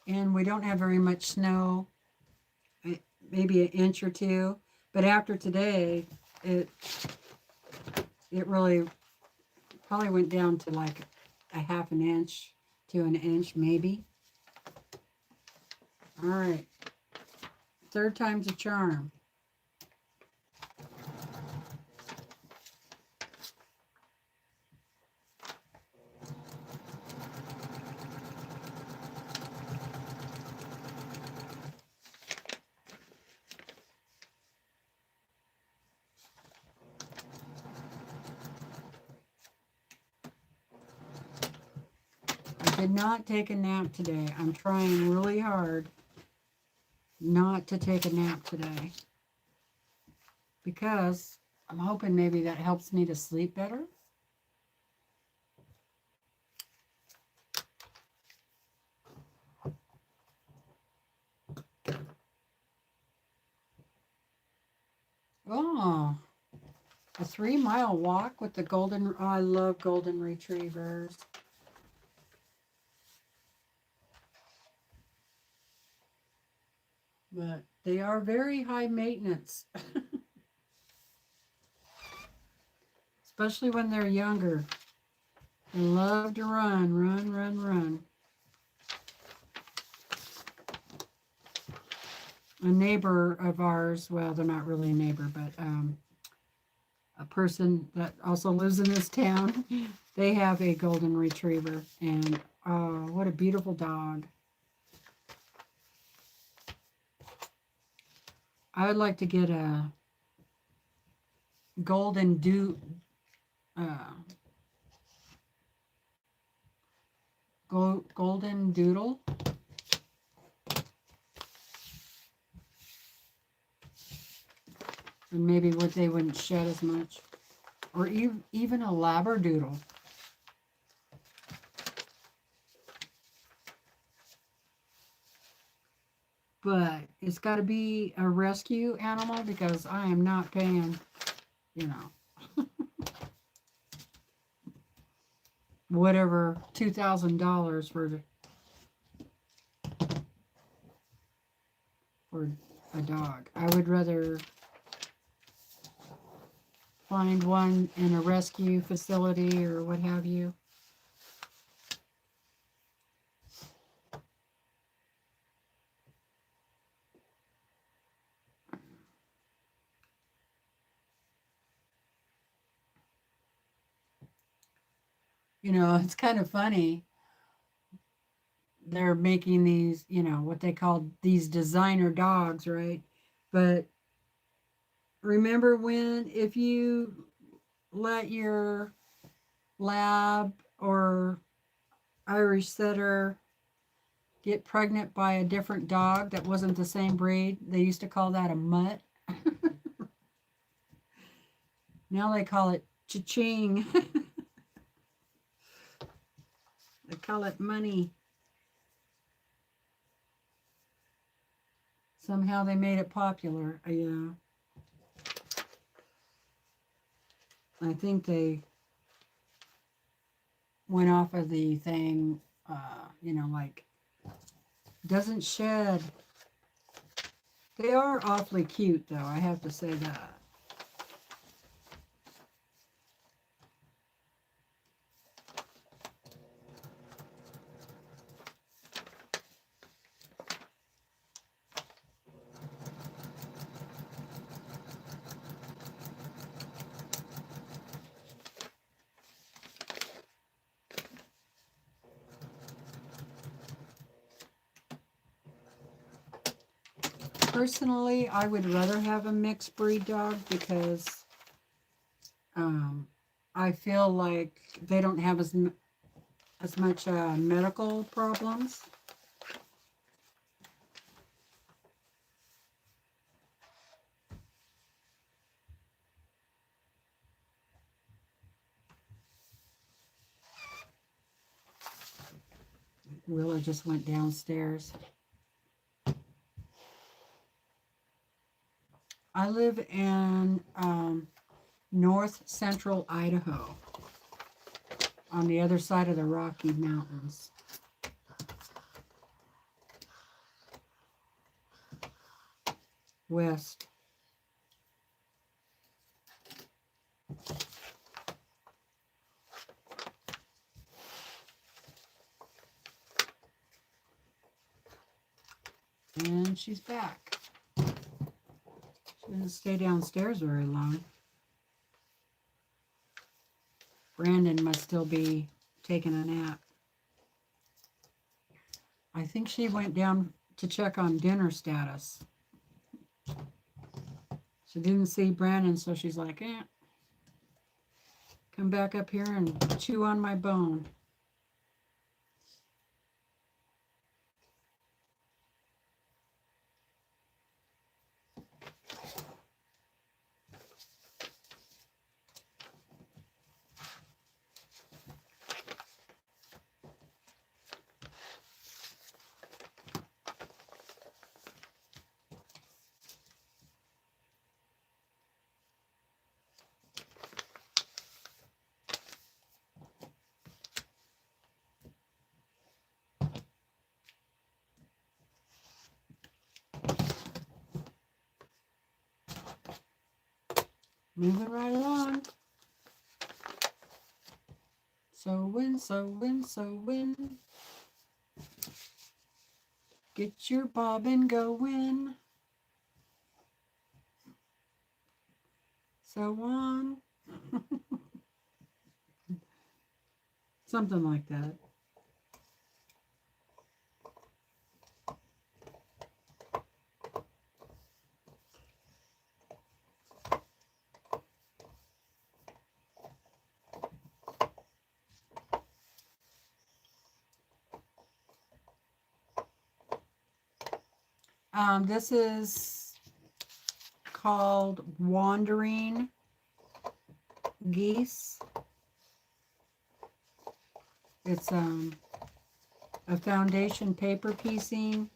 Speaker 1: And we don't have very much snow, maybe an inch or two. But after today, it really probably went down to like a half an inch to an inch, maybe. All right. Third time's a charm. I did not take a nap today. I'm trying really hard not to take a nap today because I'm hoping maybe that helps me to sleep better. Oh, a 3-mile walk with the golden, oh, I love golden retrievers. But they are very high maintenance, especially when they're younger. They love to run, run, run, run. A neighbor of ours, well, they're not really a neighbor, but a person that also lives in this town, they have a golden retriever, and oh, what a beautiful dog. I would like to get a golden golden doodle. And maybe they wouldn't shed as much. Or even a labradoodle. But it's got to be a rescue animal because I am not paying, you know, whatever, $2,000 for a dog. I would rather find one in a rescue facility or what have you. You know, it's kind of funny. They're making these, you know, what they call these designer dogs, right? But remember when, if you let your lab or Irish setter get pregnant by a different dog that wasn't the same breed, they used to call that a mutt. Now they call it cha-ching. They call it money. Somehow they made it popular. Yeah. I think they went off of the thing, you know, like, doesn't shed. They are awfully cute, though, I have to say that. Personally, I would rather have a mixed breed dog because I feel like they don't have as much medical problems. Willa just went downstairs. I live in north central Idaho, on the other side of the Rocky Mountains. West. And she's back. She didn't stay downstairs very long. Brandon must still be taking a nap. I think she went down to check on dinner status. She didn't see Brandon, so she's like, come back up here and chew on my bone. Moving right along. So win. Get your bobbin going. So on. Something like that. This is called Wandering Geese. It's a foundation paper piecing.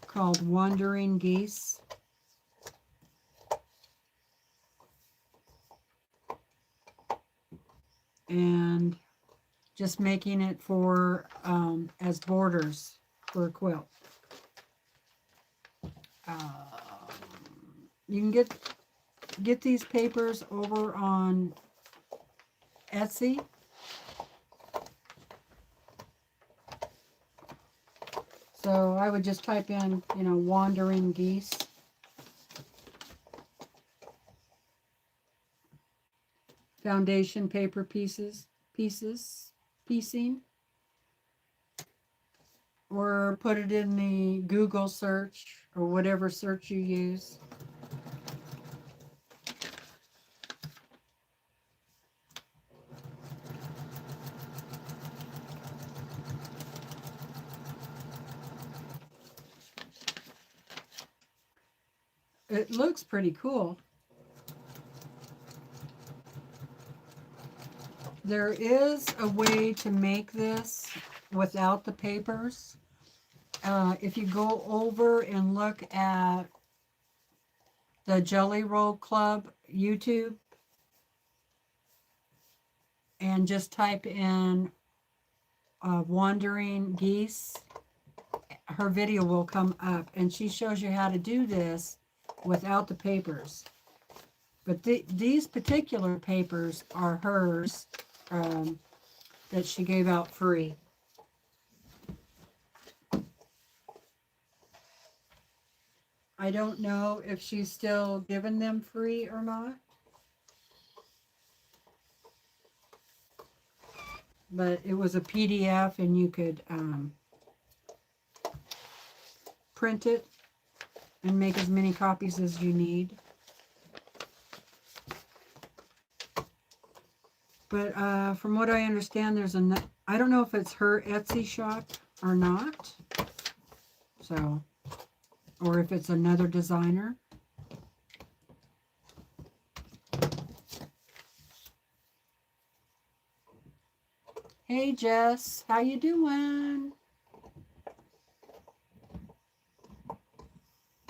Speaker 1: Called Wandering Geese. And just making it for as borders for a quilt. You can get these papers over on Etsy. So I would just type in, Wandering Geese. Foundation paper piecing, or put it in the Google search or whatever search you use. It looks pretty cool. There is a way to make this without the papers. If you go over and look at the Jelly Roll Club YouTube and just type in Wandering Geese, her video will come up and she shows you how to do this without the papers. But these particular papers are hers, that she gave out free. I don't know if she's still giving them free or not. But it was a PDF and you could print it and make as many copies as you need. But from what I understand, there's I don't know if it's her Etsy shop or not. So, or if it's another designer. Hey Jess, how you doing?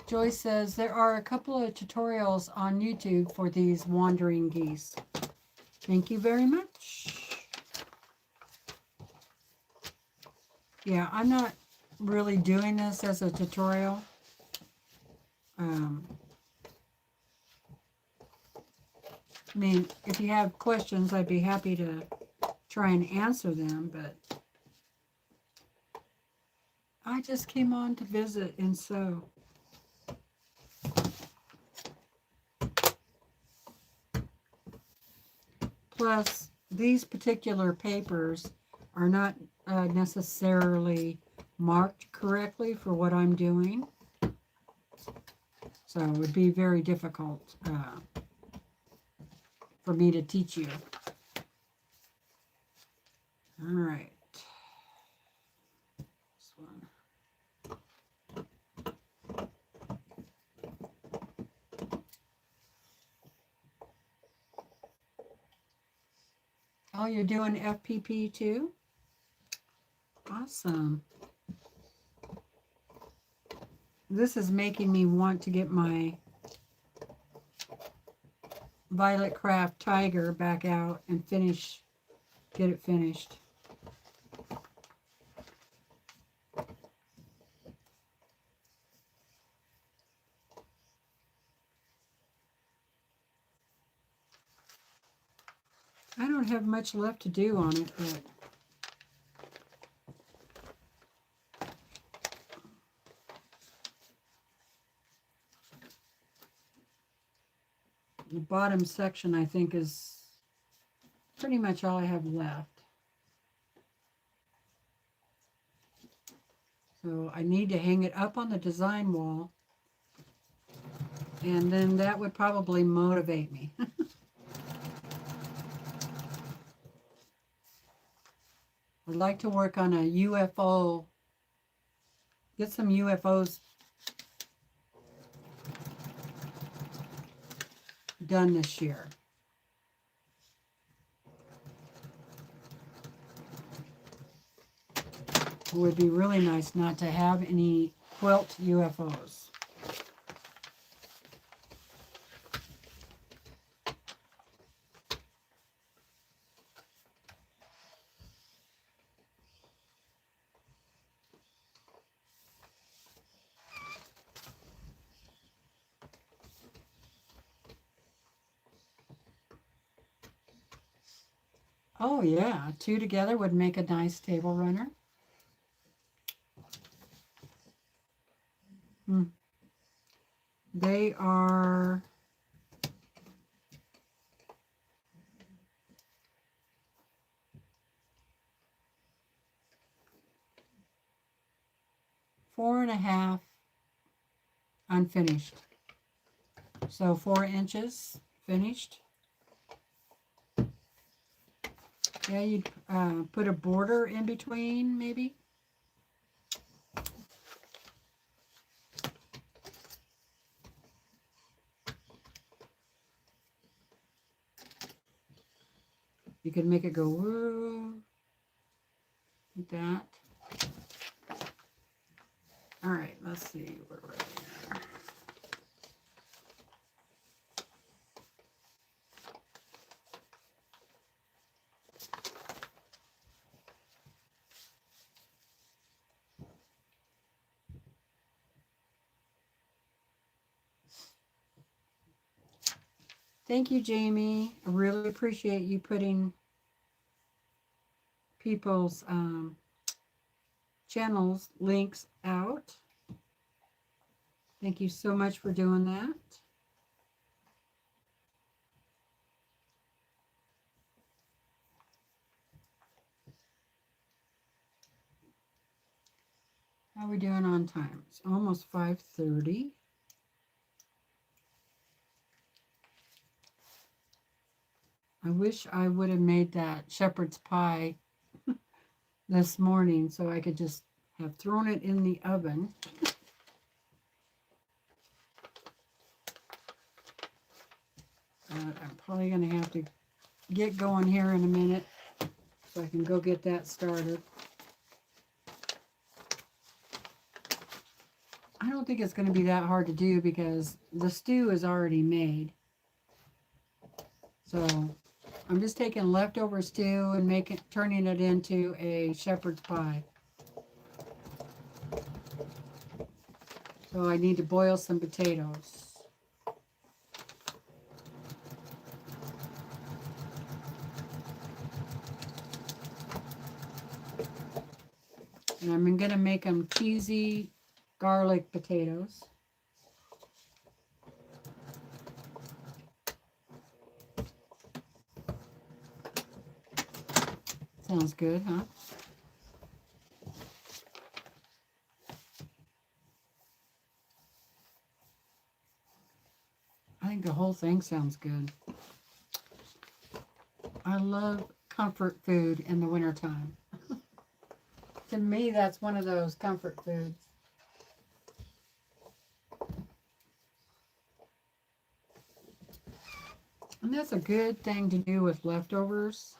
Speaker 1: Joyce says there are a couple of tutorials on YouTube for these wandering geese. Thank you very much. Yeah, I'm not really doing this as a tutorial. I mean, if you have questions, I'd be happy to try and answer them, but I just came on to visit and sew. Plus, these particular papers are not necessarily marked correctly for what I'm doing. So it would be very difficult for me to teach you. All right. This one. Oh, you're doing FPP too? Awesome. This is making me want to get my Violet Craft Tiger back out and get it finished. I don't have much left to do on it, but the bottom section, I think, is pretty much all I have left. So I need to hang it up on the design wall, and then that would probably motivate me. I'd like to work on a UFO, get some UFOs done this year. It would be really nice not to have any quilt UFOs. Oh yeah, two together would make a nice table runner. They are four and a half unfinished. So 4 inches finished. Yeah, you'd put a border in between, maybe. You could make it go woo, like that. All right, let's see where we're at here. Thank you, Jamie. I really appreciate you putting people's channels links out. Thank you so much for doing that. How are we doing on time? It's almost 5:30. I wish I would have made that shepherd's pie this morning so I could just have thrown it in the oven. I'm probably going to have to get going here in a minute. So I can go get that started. I don't think it's going to be that hard to do because the stew is already made. So I'm just taking leftover stew and turning it into a shepherd's pie. So I need to boil some potatoes. And I'm going to make them cheesy garlic potatoes. Sounds good, huh? I think the whole thing sounds good. I love comfort food in the wintertime. To me, that's one of those comfort foods. And that's a good thing to do with leftovers.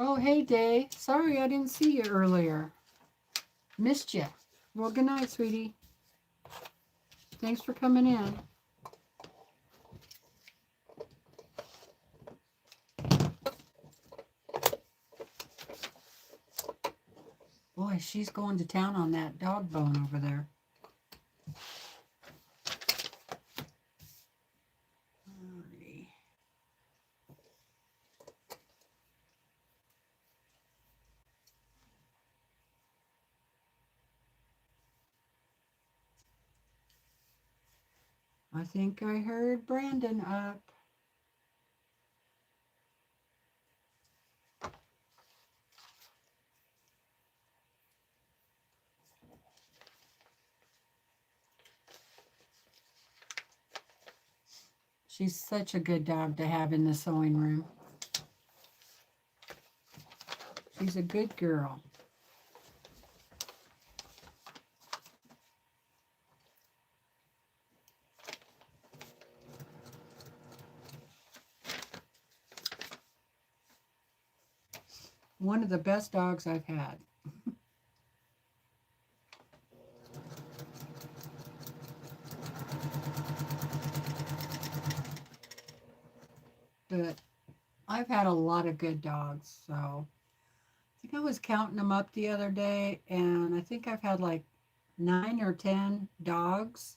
Speaker 1: Oh, hey, Day. Sorry I didn't see you earlier. Missed you. Well, good night, sweetie. Thanks for coming in. Boy, she's going to town on that dog bone over there. I think I heard Brandon up. She's such a good dog to have in the sewing room. She's a good girl. One of the best dogs I've had. But I've had a lot of good dogs, so I think I was counting them up the other day, and I think I've had like 9 or 10 dogs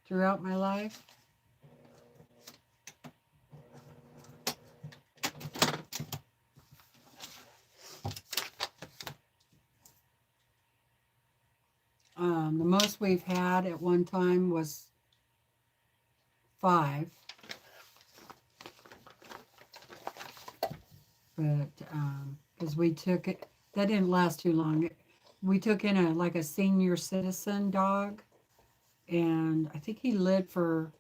Speaker 1: throughout my life. The most we've had at one time was 5. But because we took it, that didn't last too long. We took in a senior citizen dog, and I think he lived for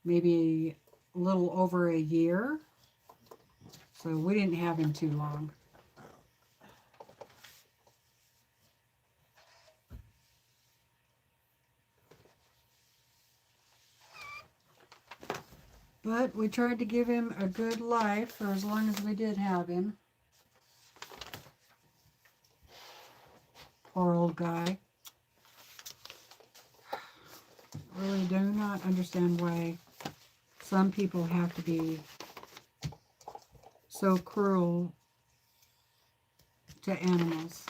Speaker 1: maybe a little over a year. So we didn't have him too long. But we tried to give him a good life for as long as we did have him. Poor old guy. Really do not understand why some people have to be so cruel to animals.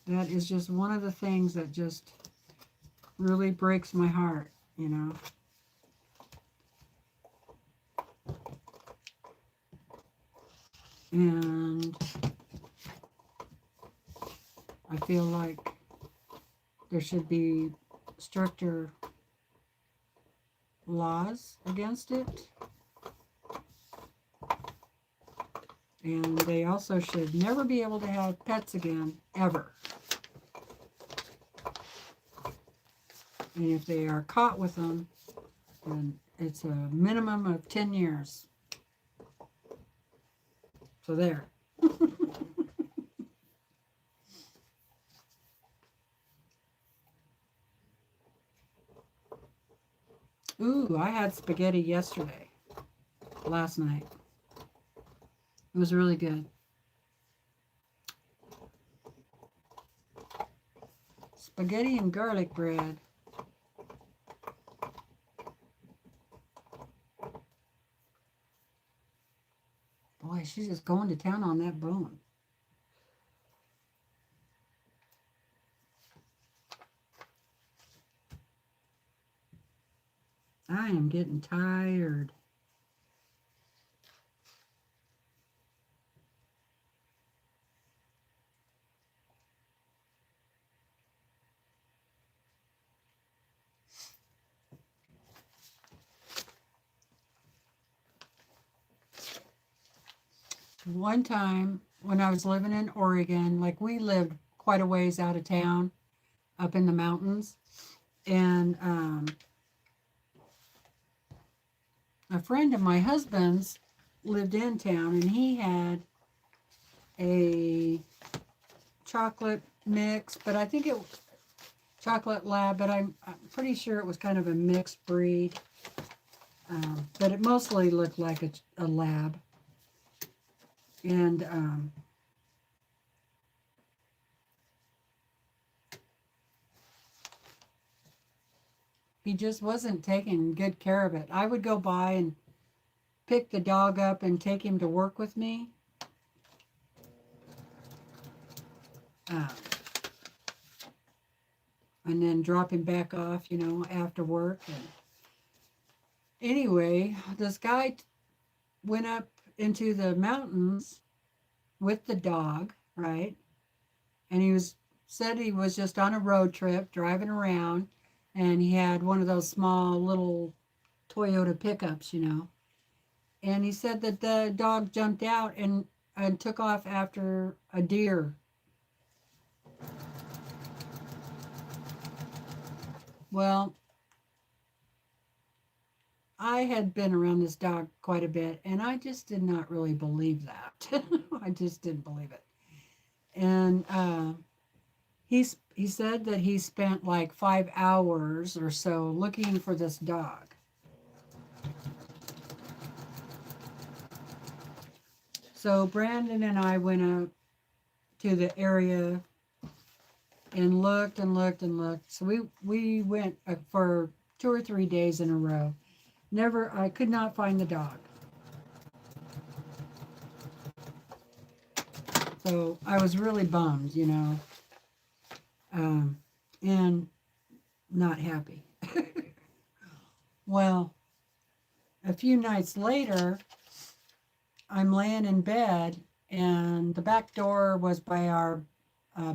Speaker 1: That is just one of the things that just really breaks my heart, you know. And I feel like there should be stricter laws against it. And they also should never be able to have pets again, ever. And if they are caught with them, then it's a minimum of 10 years. So there. Ooh, I had spaghetti last night. It was really good. Spaghetti and garlic bread. Boy, she's just going to town on that bone. I am getting tired. One time when I was living in Oregon, like we lived quite a ways out of town, up in the mountains, and a friend of my husband's lived in town, and he had a chocolate mix, but I think it was chocolate lab, but I'm pretty sure it was kind of a mixed breed, but it mostly looked like a lab. And he just wasn't taking good care of it. I would go by and pick the dog up and take him to work with me. And then drop him back off, you know, after work. And anyway, this guy went up into the mountains with the dog, right? And said he was just on a road trip driving around, and he had one of those small little Toyota pickups, you know. And he said that the dog jumped out and took off after a deer. Well, I had been around this dog quite a bit, and I just did not really believe that. I just didn't believe it. And he said that he spent like 5 hours or so looking for this dog. So Brandon and I went up to the area and looked and looked and looked. So we went for 2 or 3 days in a row. I could not find the dog. So I was really bummed, you know, and not happy. Well, a few nights later, I'm laying in bed, and the back door was by our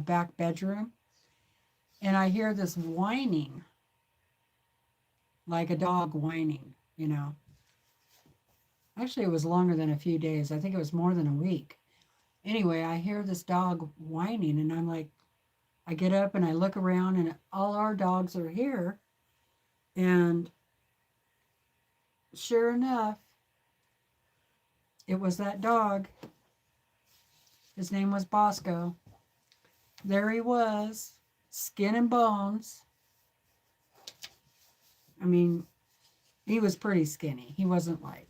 Speaker 1: back bedroom, and I hear this whining, like a dog whining, you know. Actually, it was longer than a few days. I think it was more than a week. Anyway, I hear this dog whining, and I'm like, I get up and I look around, and all our dogs are here. And sure enough, it was that dog. His name was Bosco. There he was, skin and bones. I mean, he was pretty skinny. He wasn't like,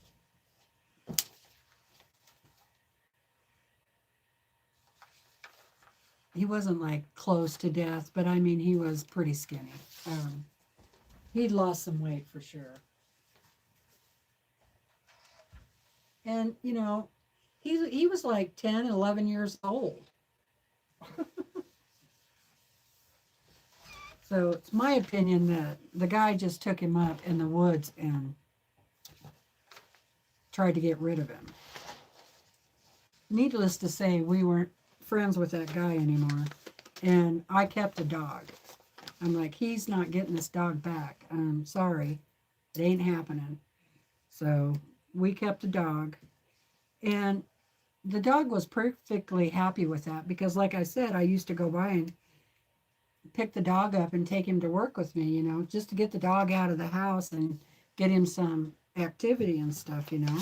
Speaker 1: close to death, but I mean, he was pretty skinny. He'd lost some weight for sure. And, you know, he was like 10, 11 years old. So it's my opinion that the guy just took him up in the woods and tried to get rid of him. Needless to say, we weren't friends with that guy anymore. And I kept the dog. I'm like, he's not getting this dog back. I'm sorry. It ain't happening. So we kept the dog. And the dog was perfectly happy with that because, like I said, I used to go by and pick the dog up and take him to work with me, you know, just to get the dog out of the house and get him some activity and stuff, you know.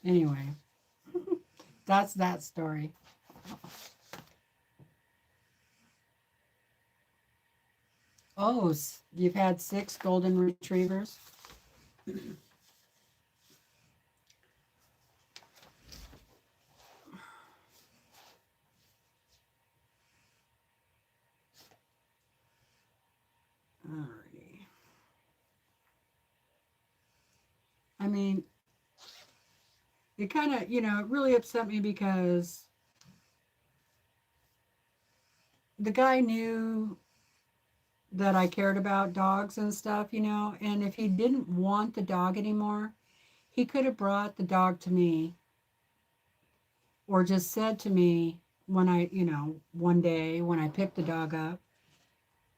Speaker 1: Anyway, that's that story. Oh, you've had 6 golden retrievers? Alrighty. I mean, it kind of, you know, it really upset me because the guy knew that I cared about dogs and stuff, you know, and if he didn't want the dog anymore, he could have brought the dog to me or just said to me when I, you know, one day when I picked the dog up,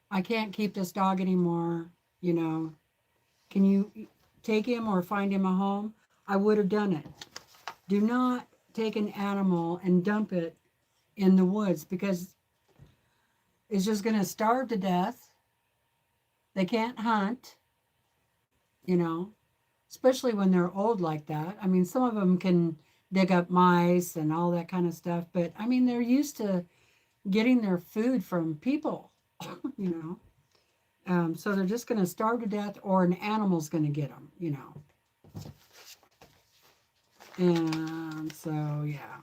Speaker 1: I can't keep this dog anymore, you know, can you take him or find him a home? I would have done it. Do not take an animal and dump it in the woods because it's just going to starve to death. They can't hunt, you know, especially when they're old like that. I mean, some of them can dig up mice and all that kind of stuff, but I mean, they're used to getting their food from people, you know. So they're just going to starve to death or an animal's going to get them, you know. And so, yeah.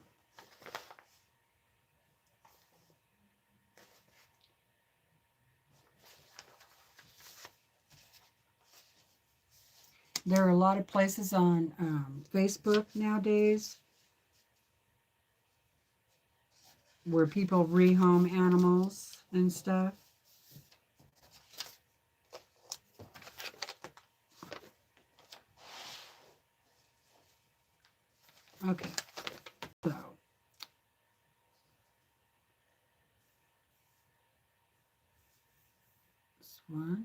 Speaker 1: There are a lot of places on Facebook nowadays where people rehome animals and stuff. Okay, so this one.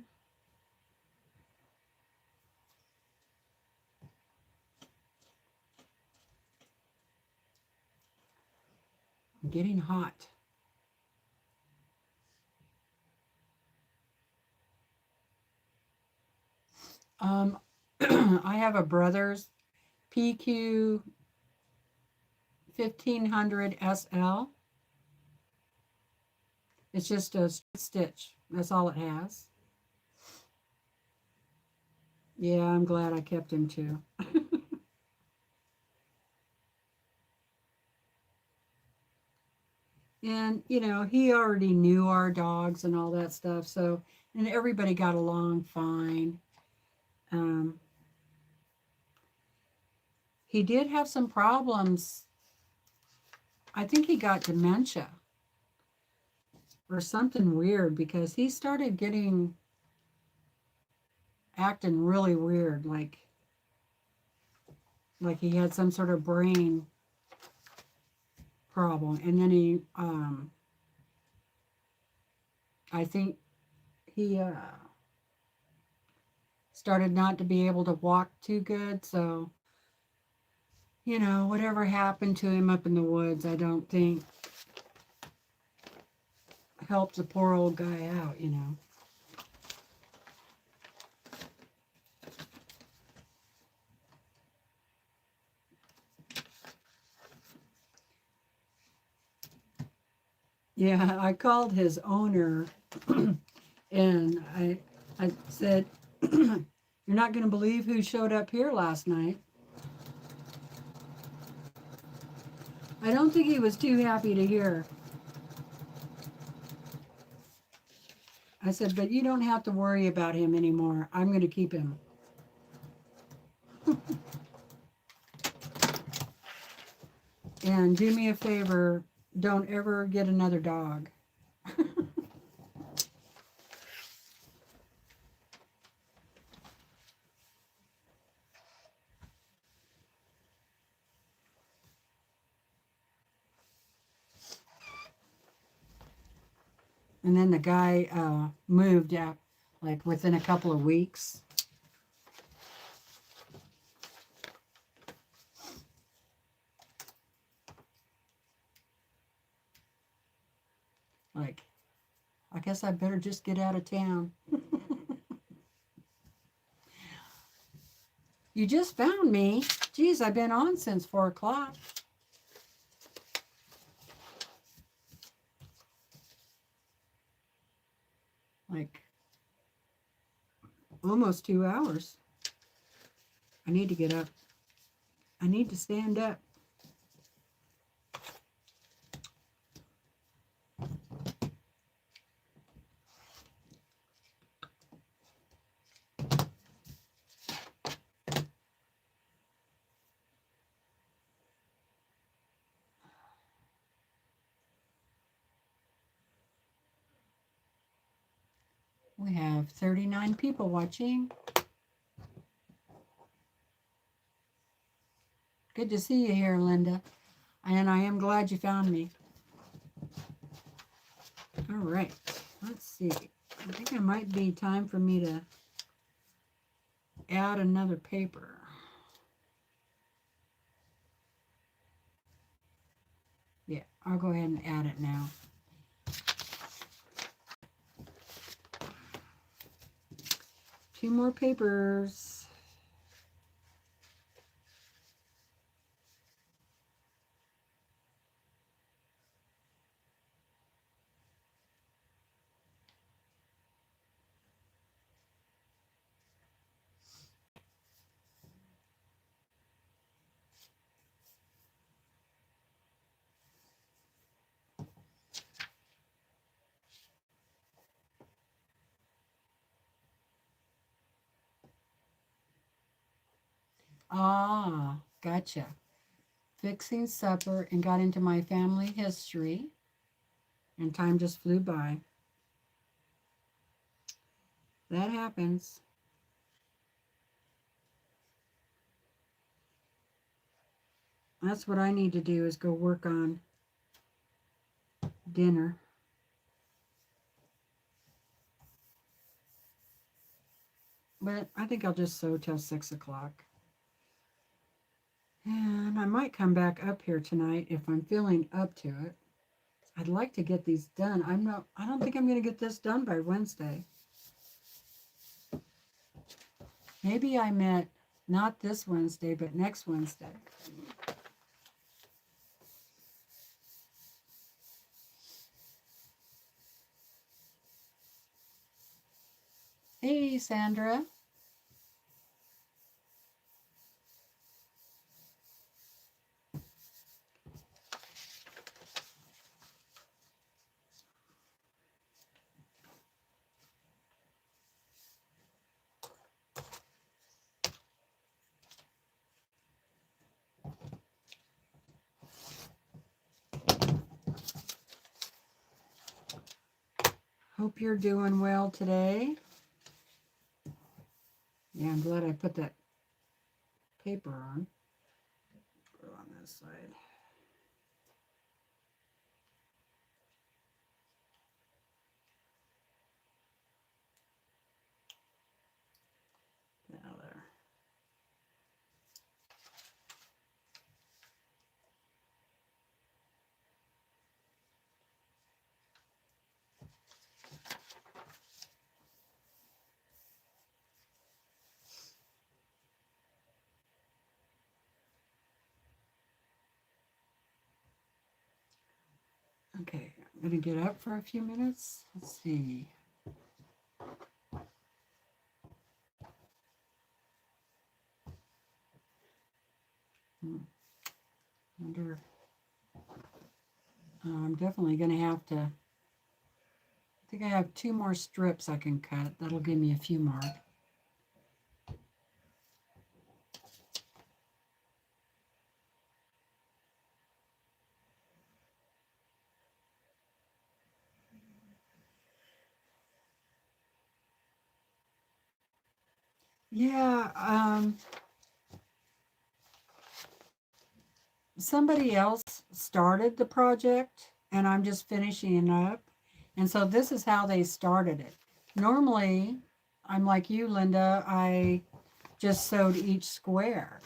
Speaker 1: I'm getting hot. I have a Brothers PQ 1500 SL. It's just a stitch. That's all it has. Yeah, I'm glad I kept him too. And, you know, he already knew our dogs and all that stuff. So, and everybody got along fine. Um, he did have some problems. I think he got dementia or something weird because he started acting really weird, like he had some sort of brain problem. And then I think he started not to be able to walk too good. So, you know, whatever happened to him up in the woods, I don't think helped the poor old guy out, you know. Yeah, I called his owner and I said, you're not going to believe who showed up here last night. I don't think he was too happy to hear. I said, but you don't have to worry about him anymore. I'm going to keep him. And do me a favor, don't ever get another dog. And then the guy moved out like within a couple of weeks. Like, I guess I better just get out of town. You just found me. Geez, I've been on since 4 o'clock. Like, almost 2 hours. I need to get up. I need to stand up. We have 39 people watching. Good to see you here, Linda. And I am glad you found me. All right, let's see. I think it might be time for me to add another paper. Yeah, I'll go ahead and add it now. Two more papers. Ah, gotcha. Fixing supper and got into my family history, and time just flew by. That happens. That's what I need to do, is go work on dinner. But I think I'll just sew till 6 o'clock. And I might come back up here tonight if I'm feeling up to it. I'd like to get these done. I don't think I'm going to get this done by Wednesday. Maybe I meant not this Wednesday, but next Wednesday. Hey, Sandra. Hope you're doing well today. Yeah, I'm glad I put that paper on. Go on this side. Now there. Okay, I'm going to get up for a few minutes. Let's see. Wonder. I'm definitely going to have to. I think I have 2 more strips I can cut. That'll give me a few more. Yeah, somebody else started the project and I'm just finishing it up. And so this is how they started it. Normally, I'm like you, Linda, I just sewed each square.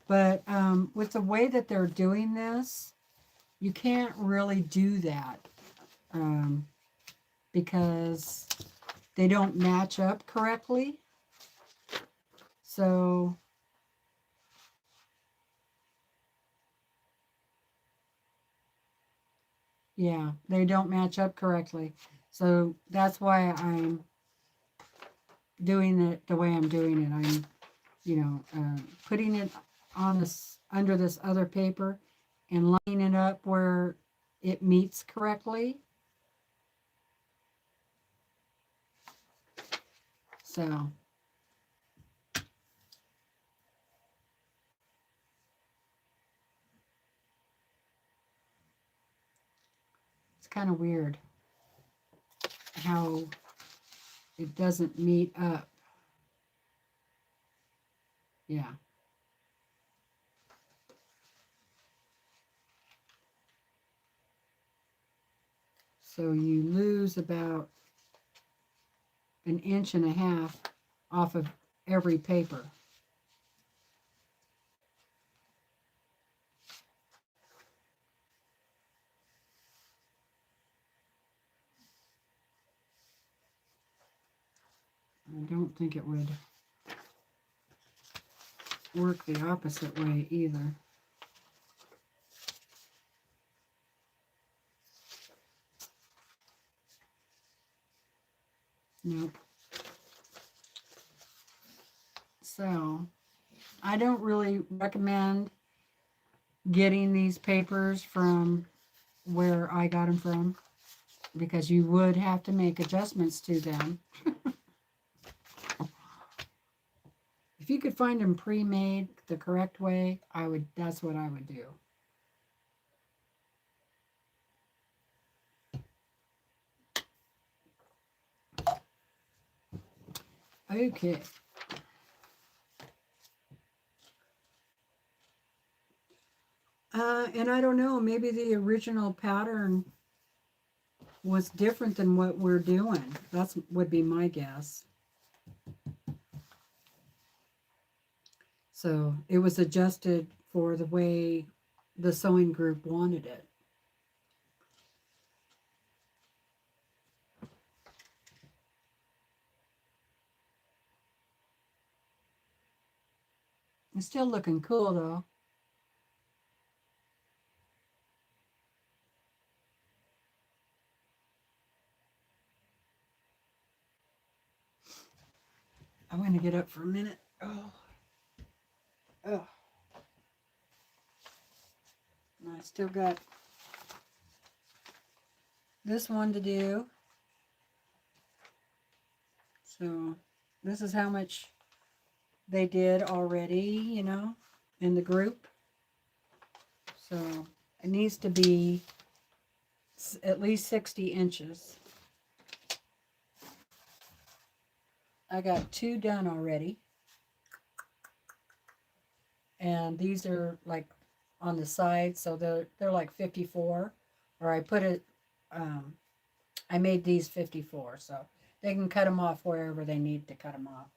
Speaker 1: But with the way that they're doing this, you can't really do that. because they don't match up correctly. So yeah, they don't match up correctly. So that's why I'm doing it the way I'm doing it. I'm, putting it on this, under this other paper, and lining it up where it meets correctly. So it's kind of weird how it doesn't meet up. Yeah. So you lose about 1.5 inches off of every paper. I don't think it would work the opposite way either. Nope. So I don't really recommend getting these papers from where I got them from, because you would have to make adjustments to them. If you could find them pre-made the correct way, that's what I would do. Okay. And I don't know, maybe the original pattern was different than what we're doing. That would be my guess. So it was adjusted for the way the sewing group wanted it. It's still looking cool though. I'm going to get up for a minute. Oh. Oh. I still got this one to do. So this is how much they did already, in the group. So it needs to be at least 60 inches. I got 2 done already. And these are like on the side, so they're like 54. Or I put it, I made these 54, so they can cut them off wherever they need to cut them off.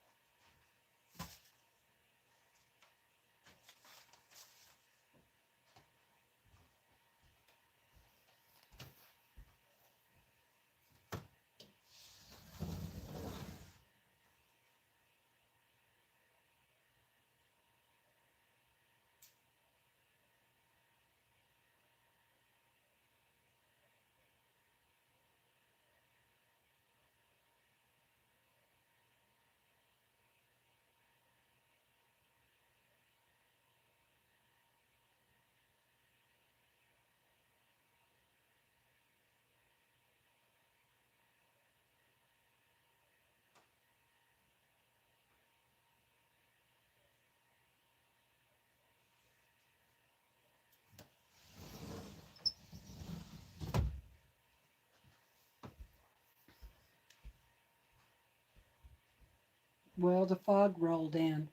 Speaker 1: Well, the fog rolled in.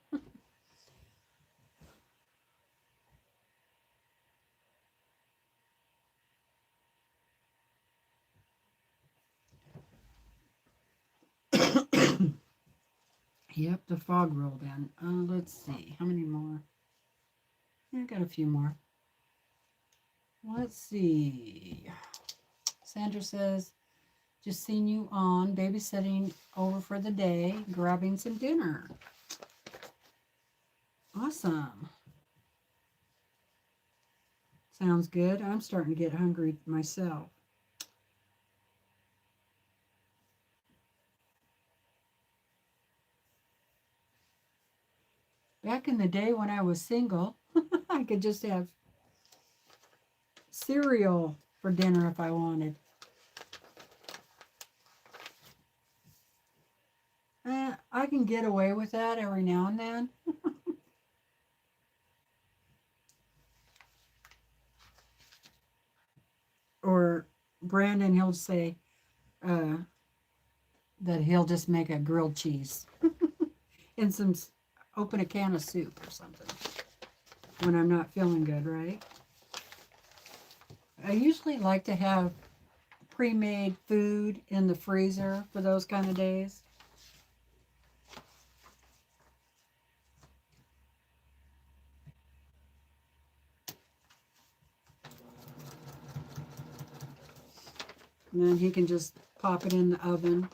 Speaker 1: Yep, the fog rolled in. Let's see. How many more? I got a few more. Let's see. Sandra says, just seen you on, babysitting over for the day, grabbing some dinner. Awesome. Sounds good. I'm starting to get hungry myself. Back in the day when I was single, I could just have cereal for dinner if I wanted. I can get away with that every now and then. Or Brandon, he'll say that he'll just make a grilled cheese and open a can of soup or something when I'm not feeling good, right? I usually like to have pre-made food in the freezer for those kind of days. And then he can just pop it in the oven.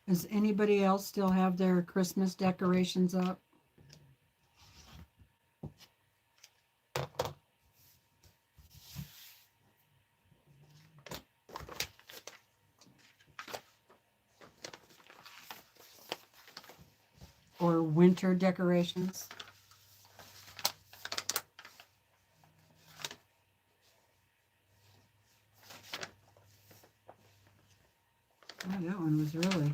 Speaker 1: Does anybody else still have their Christmas decorations up? Or winter decorations? Oh, that one was really...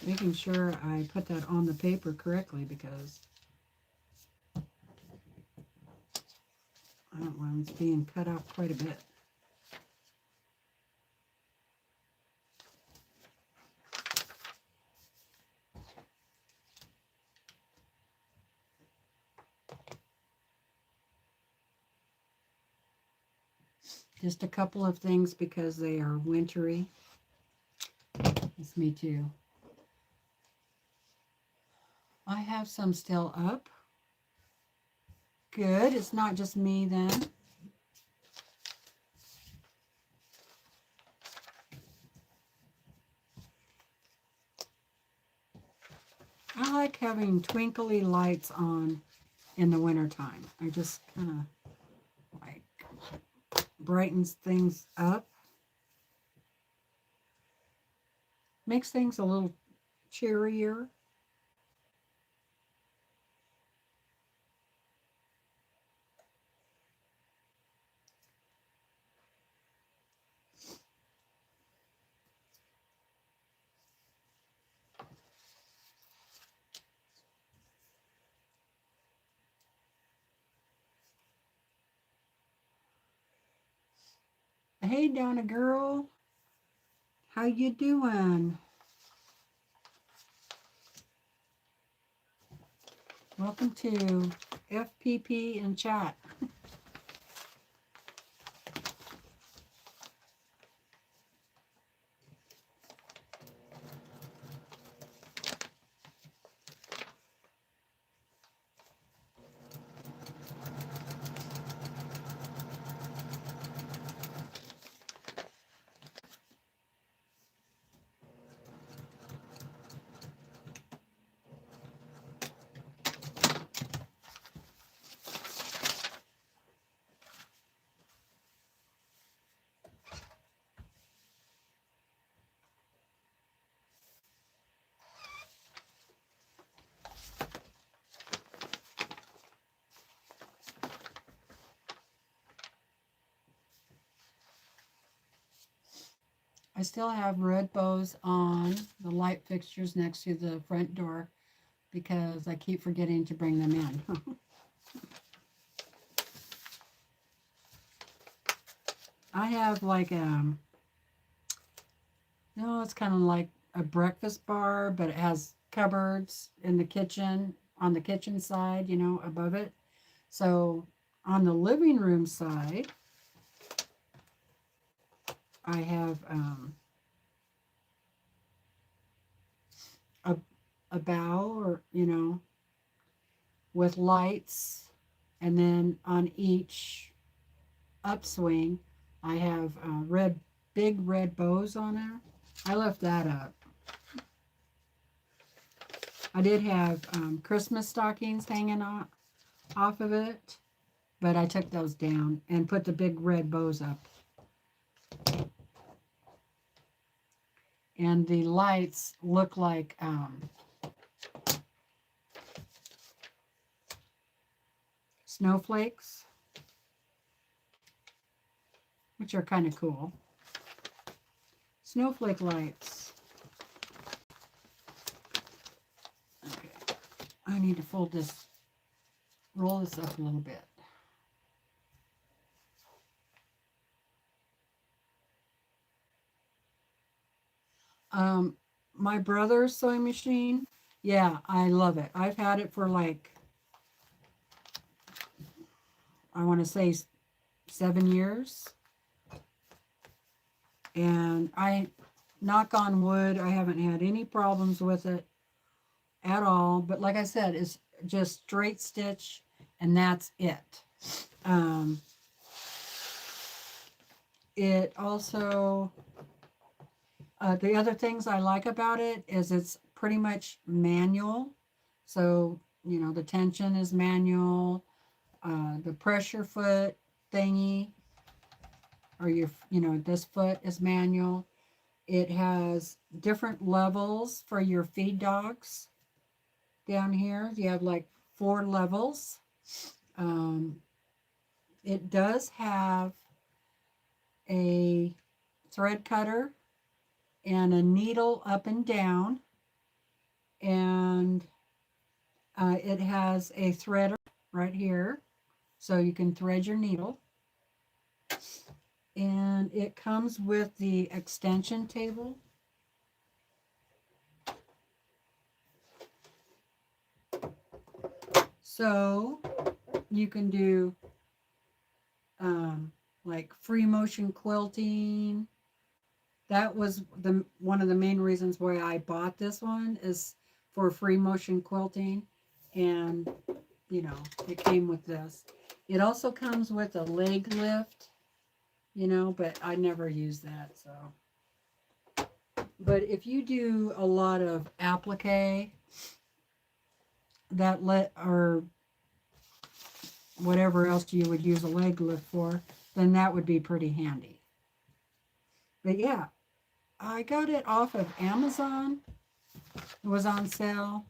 Speaker 1: Making sure I put that on the paper correctly because I don't want it being cut off quite a bit. Just a couple of things because they are wintry. It's me too. I have some still up. Good. It's not just me then. I like having twinkly lights on in the wintertime. I just kind of like brightens things up. Makes things a little cheerier. Hey, Donna girl. How you doing? Welcome to FPP and chat. I still have red bows on the light fixtures next to the front door because I keep forgetting to bring them in. I have like no, it's kind of like a breakfast bar, but it has cupboards in the kitchen, on the kitchen side, you know, above it. So on the living room side, I have a, a bow, or, you know, with lights. And then on each upswing, I have big red bows on there. I left that up. I did have Christmas stockings hanging off of it, but I took those down and put the big red bows up. And the lights look like snowflakes, which are kind of cool. Snowflake lights. Okay, I need to roll this up a little bit. My brother's sewing machine, yeah, I love it. I've had it for like, I want to say 7 years. And I, knock on wood, I haven't had any problems with it at all. But like I said, it's just straight stitch, and that's it. It also, the other things I like about it is it's pretty much manual. So, you know, the tension is manual. The pressure foot thingy, or you know, this foot is manual. It has different levels for your feed dogs. Down here, you have like 4 levels. It does have a thread cutter and a needle up and down, and it has a threader right here, so you can thread your needle. And it comes with the extension table. So you can do like free motion quilting. That was one of the main reasons why I bought this one, is for free motion quilting. And, you know, it came with this. It also comes with a leg lift, you know, but I never use that, so. But if you do a lot of applique, or whatever else you would use a leg lift for, then that would be pretty handy. But yeah, I got it off of Amazon. It was on sale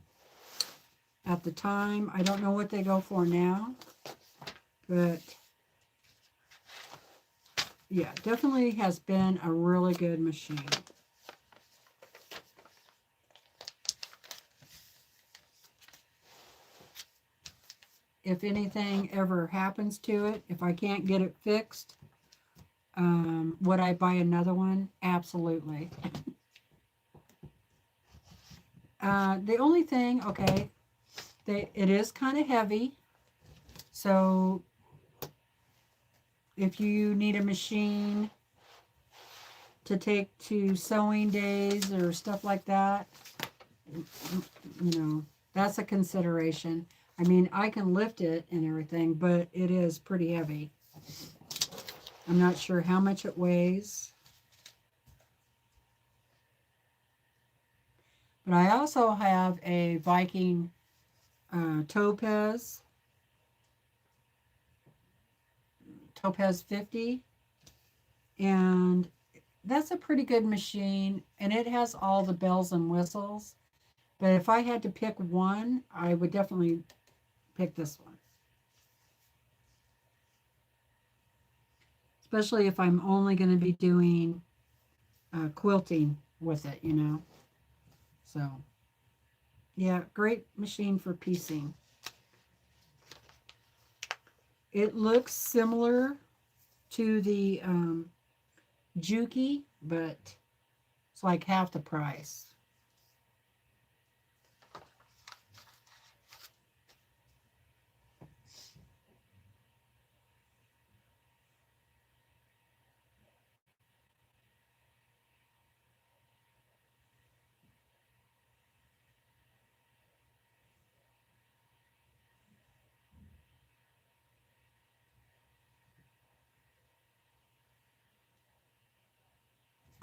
Speaker 1: at the time. I don't know what they go for now, but yeah, definitely has been a really good machine. If anything ever happens to it, if I can't get it fixed, would I buy another one? Absolutely. The only thing, okay, it is kind of heavy. So if you need a machine to take to sewing days or stuff like that, you know, that's a consideration. I mean, I can lift it and everything, but it is pretty heavy. I'm not sure how much it weighs. But I also have a Viking Topaz 50, and that's a pretty good machine, and it has all the bells and whistles. But if I had to pick one, I would definitely pick this one. Especially if I'm only going to be doing quilting with it, you know. So, yeah, great machine for piecing. It looks similar to the Juki, but it's like half the price.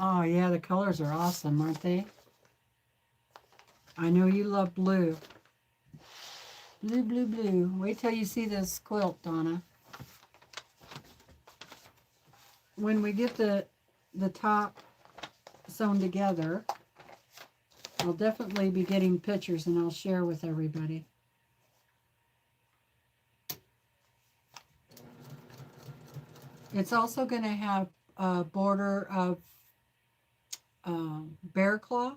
Speaker 1: Oh, yeah, the colors are awesome, aren't they? I know you love blue. Blue, blue, blue. Wait till you see this quilt, Donna. When we get the top sewn together, I'll definitely be getting pictures and I'll share with everybody. It's also going to have a border of bear claw.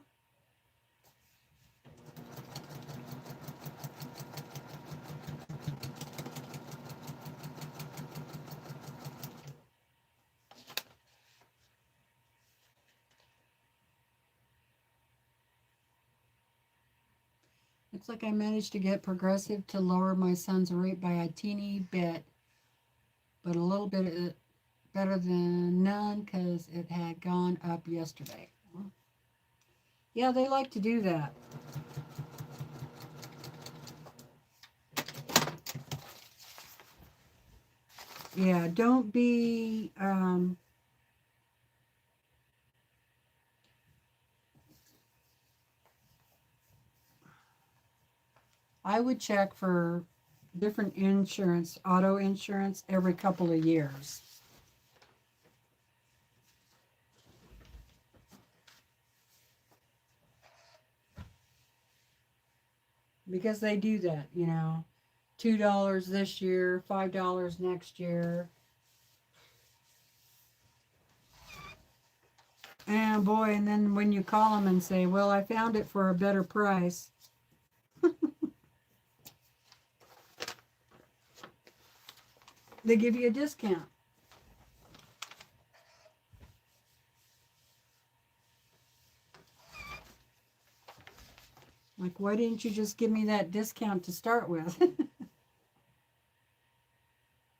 Speaker 1: Looks like I managed to get Progressive to lower my son's rate by a teeny bit, but a little bit better than none because it had gone up yesterday. Yeah, they like to do that. Yeah, don't be I would check for different insurance, auto insurance, every couple of years. Because they do that, you know. $2 this year, $5 next year. And boy, and then when you call them and say, well, I found it for a better price. They give you a discount. Like, why didn't you just give me that discount to start with?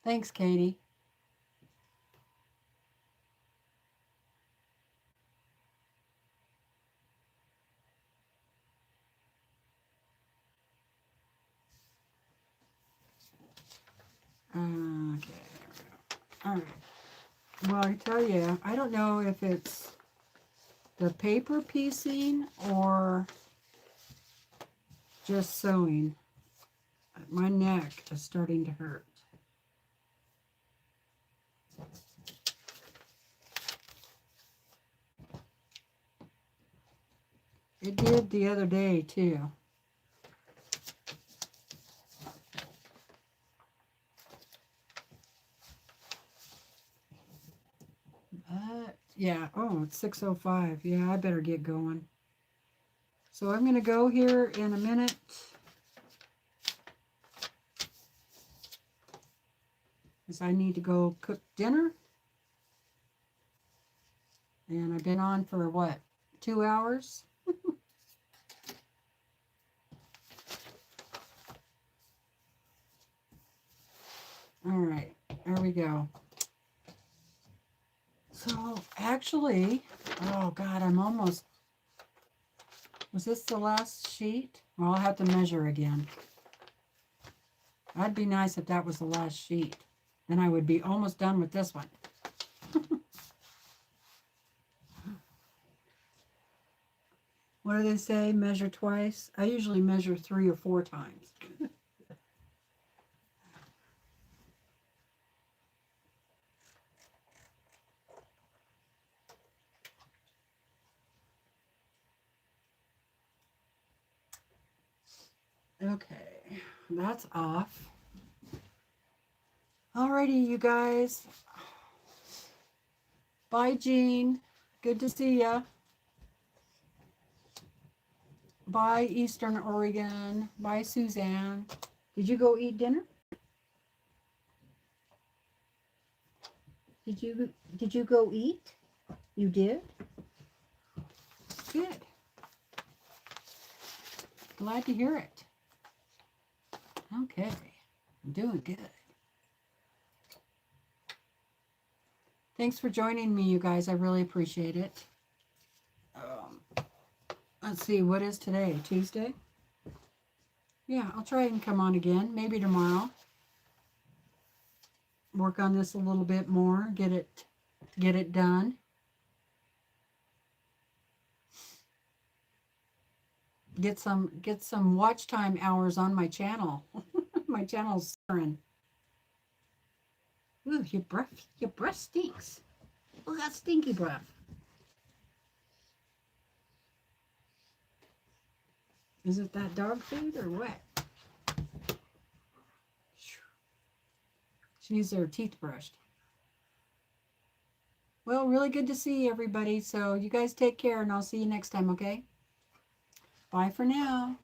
Speaker 1: Thanks, Katie. Okay, all right. Well, I tell you, I don't know if it's the paper piecing or just sewing. My neck is starting to hurt. It did the other day, too. Yeah, oh, it's 6:05. Yeah, I better get going. So I'm going to go here in a minute. Because I need to go cook dinner. And I've been on for, what, 2 hours? All right, there we go. So, actually, oh God, I'm almost, was this the last sheet? Well, I'll have to measure again. That'd be nice if that was the last sheet. Then I would be almost done with this one. What do they say? Measure twice? I usually measure 3 or 4 times. Okay, that's off. Alrighty, you guys. Bye, Jean. Good to see ya. Bye, Eastern Oregon. Bye, Suzanne. Did you go eat dinner? Did you go eat? You did? Good. Glad to hear it. Okay. I'm doing good. Thanks for joining me, you guys. I really appreciate it. Let's see, what is today? Tuesday? Yeah, I'll try and come on again. Maybe tomorrow. Work on this a little bit more. Get it done. Get some watch time hours on my channel. My channel's stirring. Ooh, your breath stinks. Look at that stinky breath. Is it that dog food or what? She needs her teeth brushed. Well, really good to see everybody. So you guys take care, and I'll see you next time, okay? Bye for now.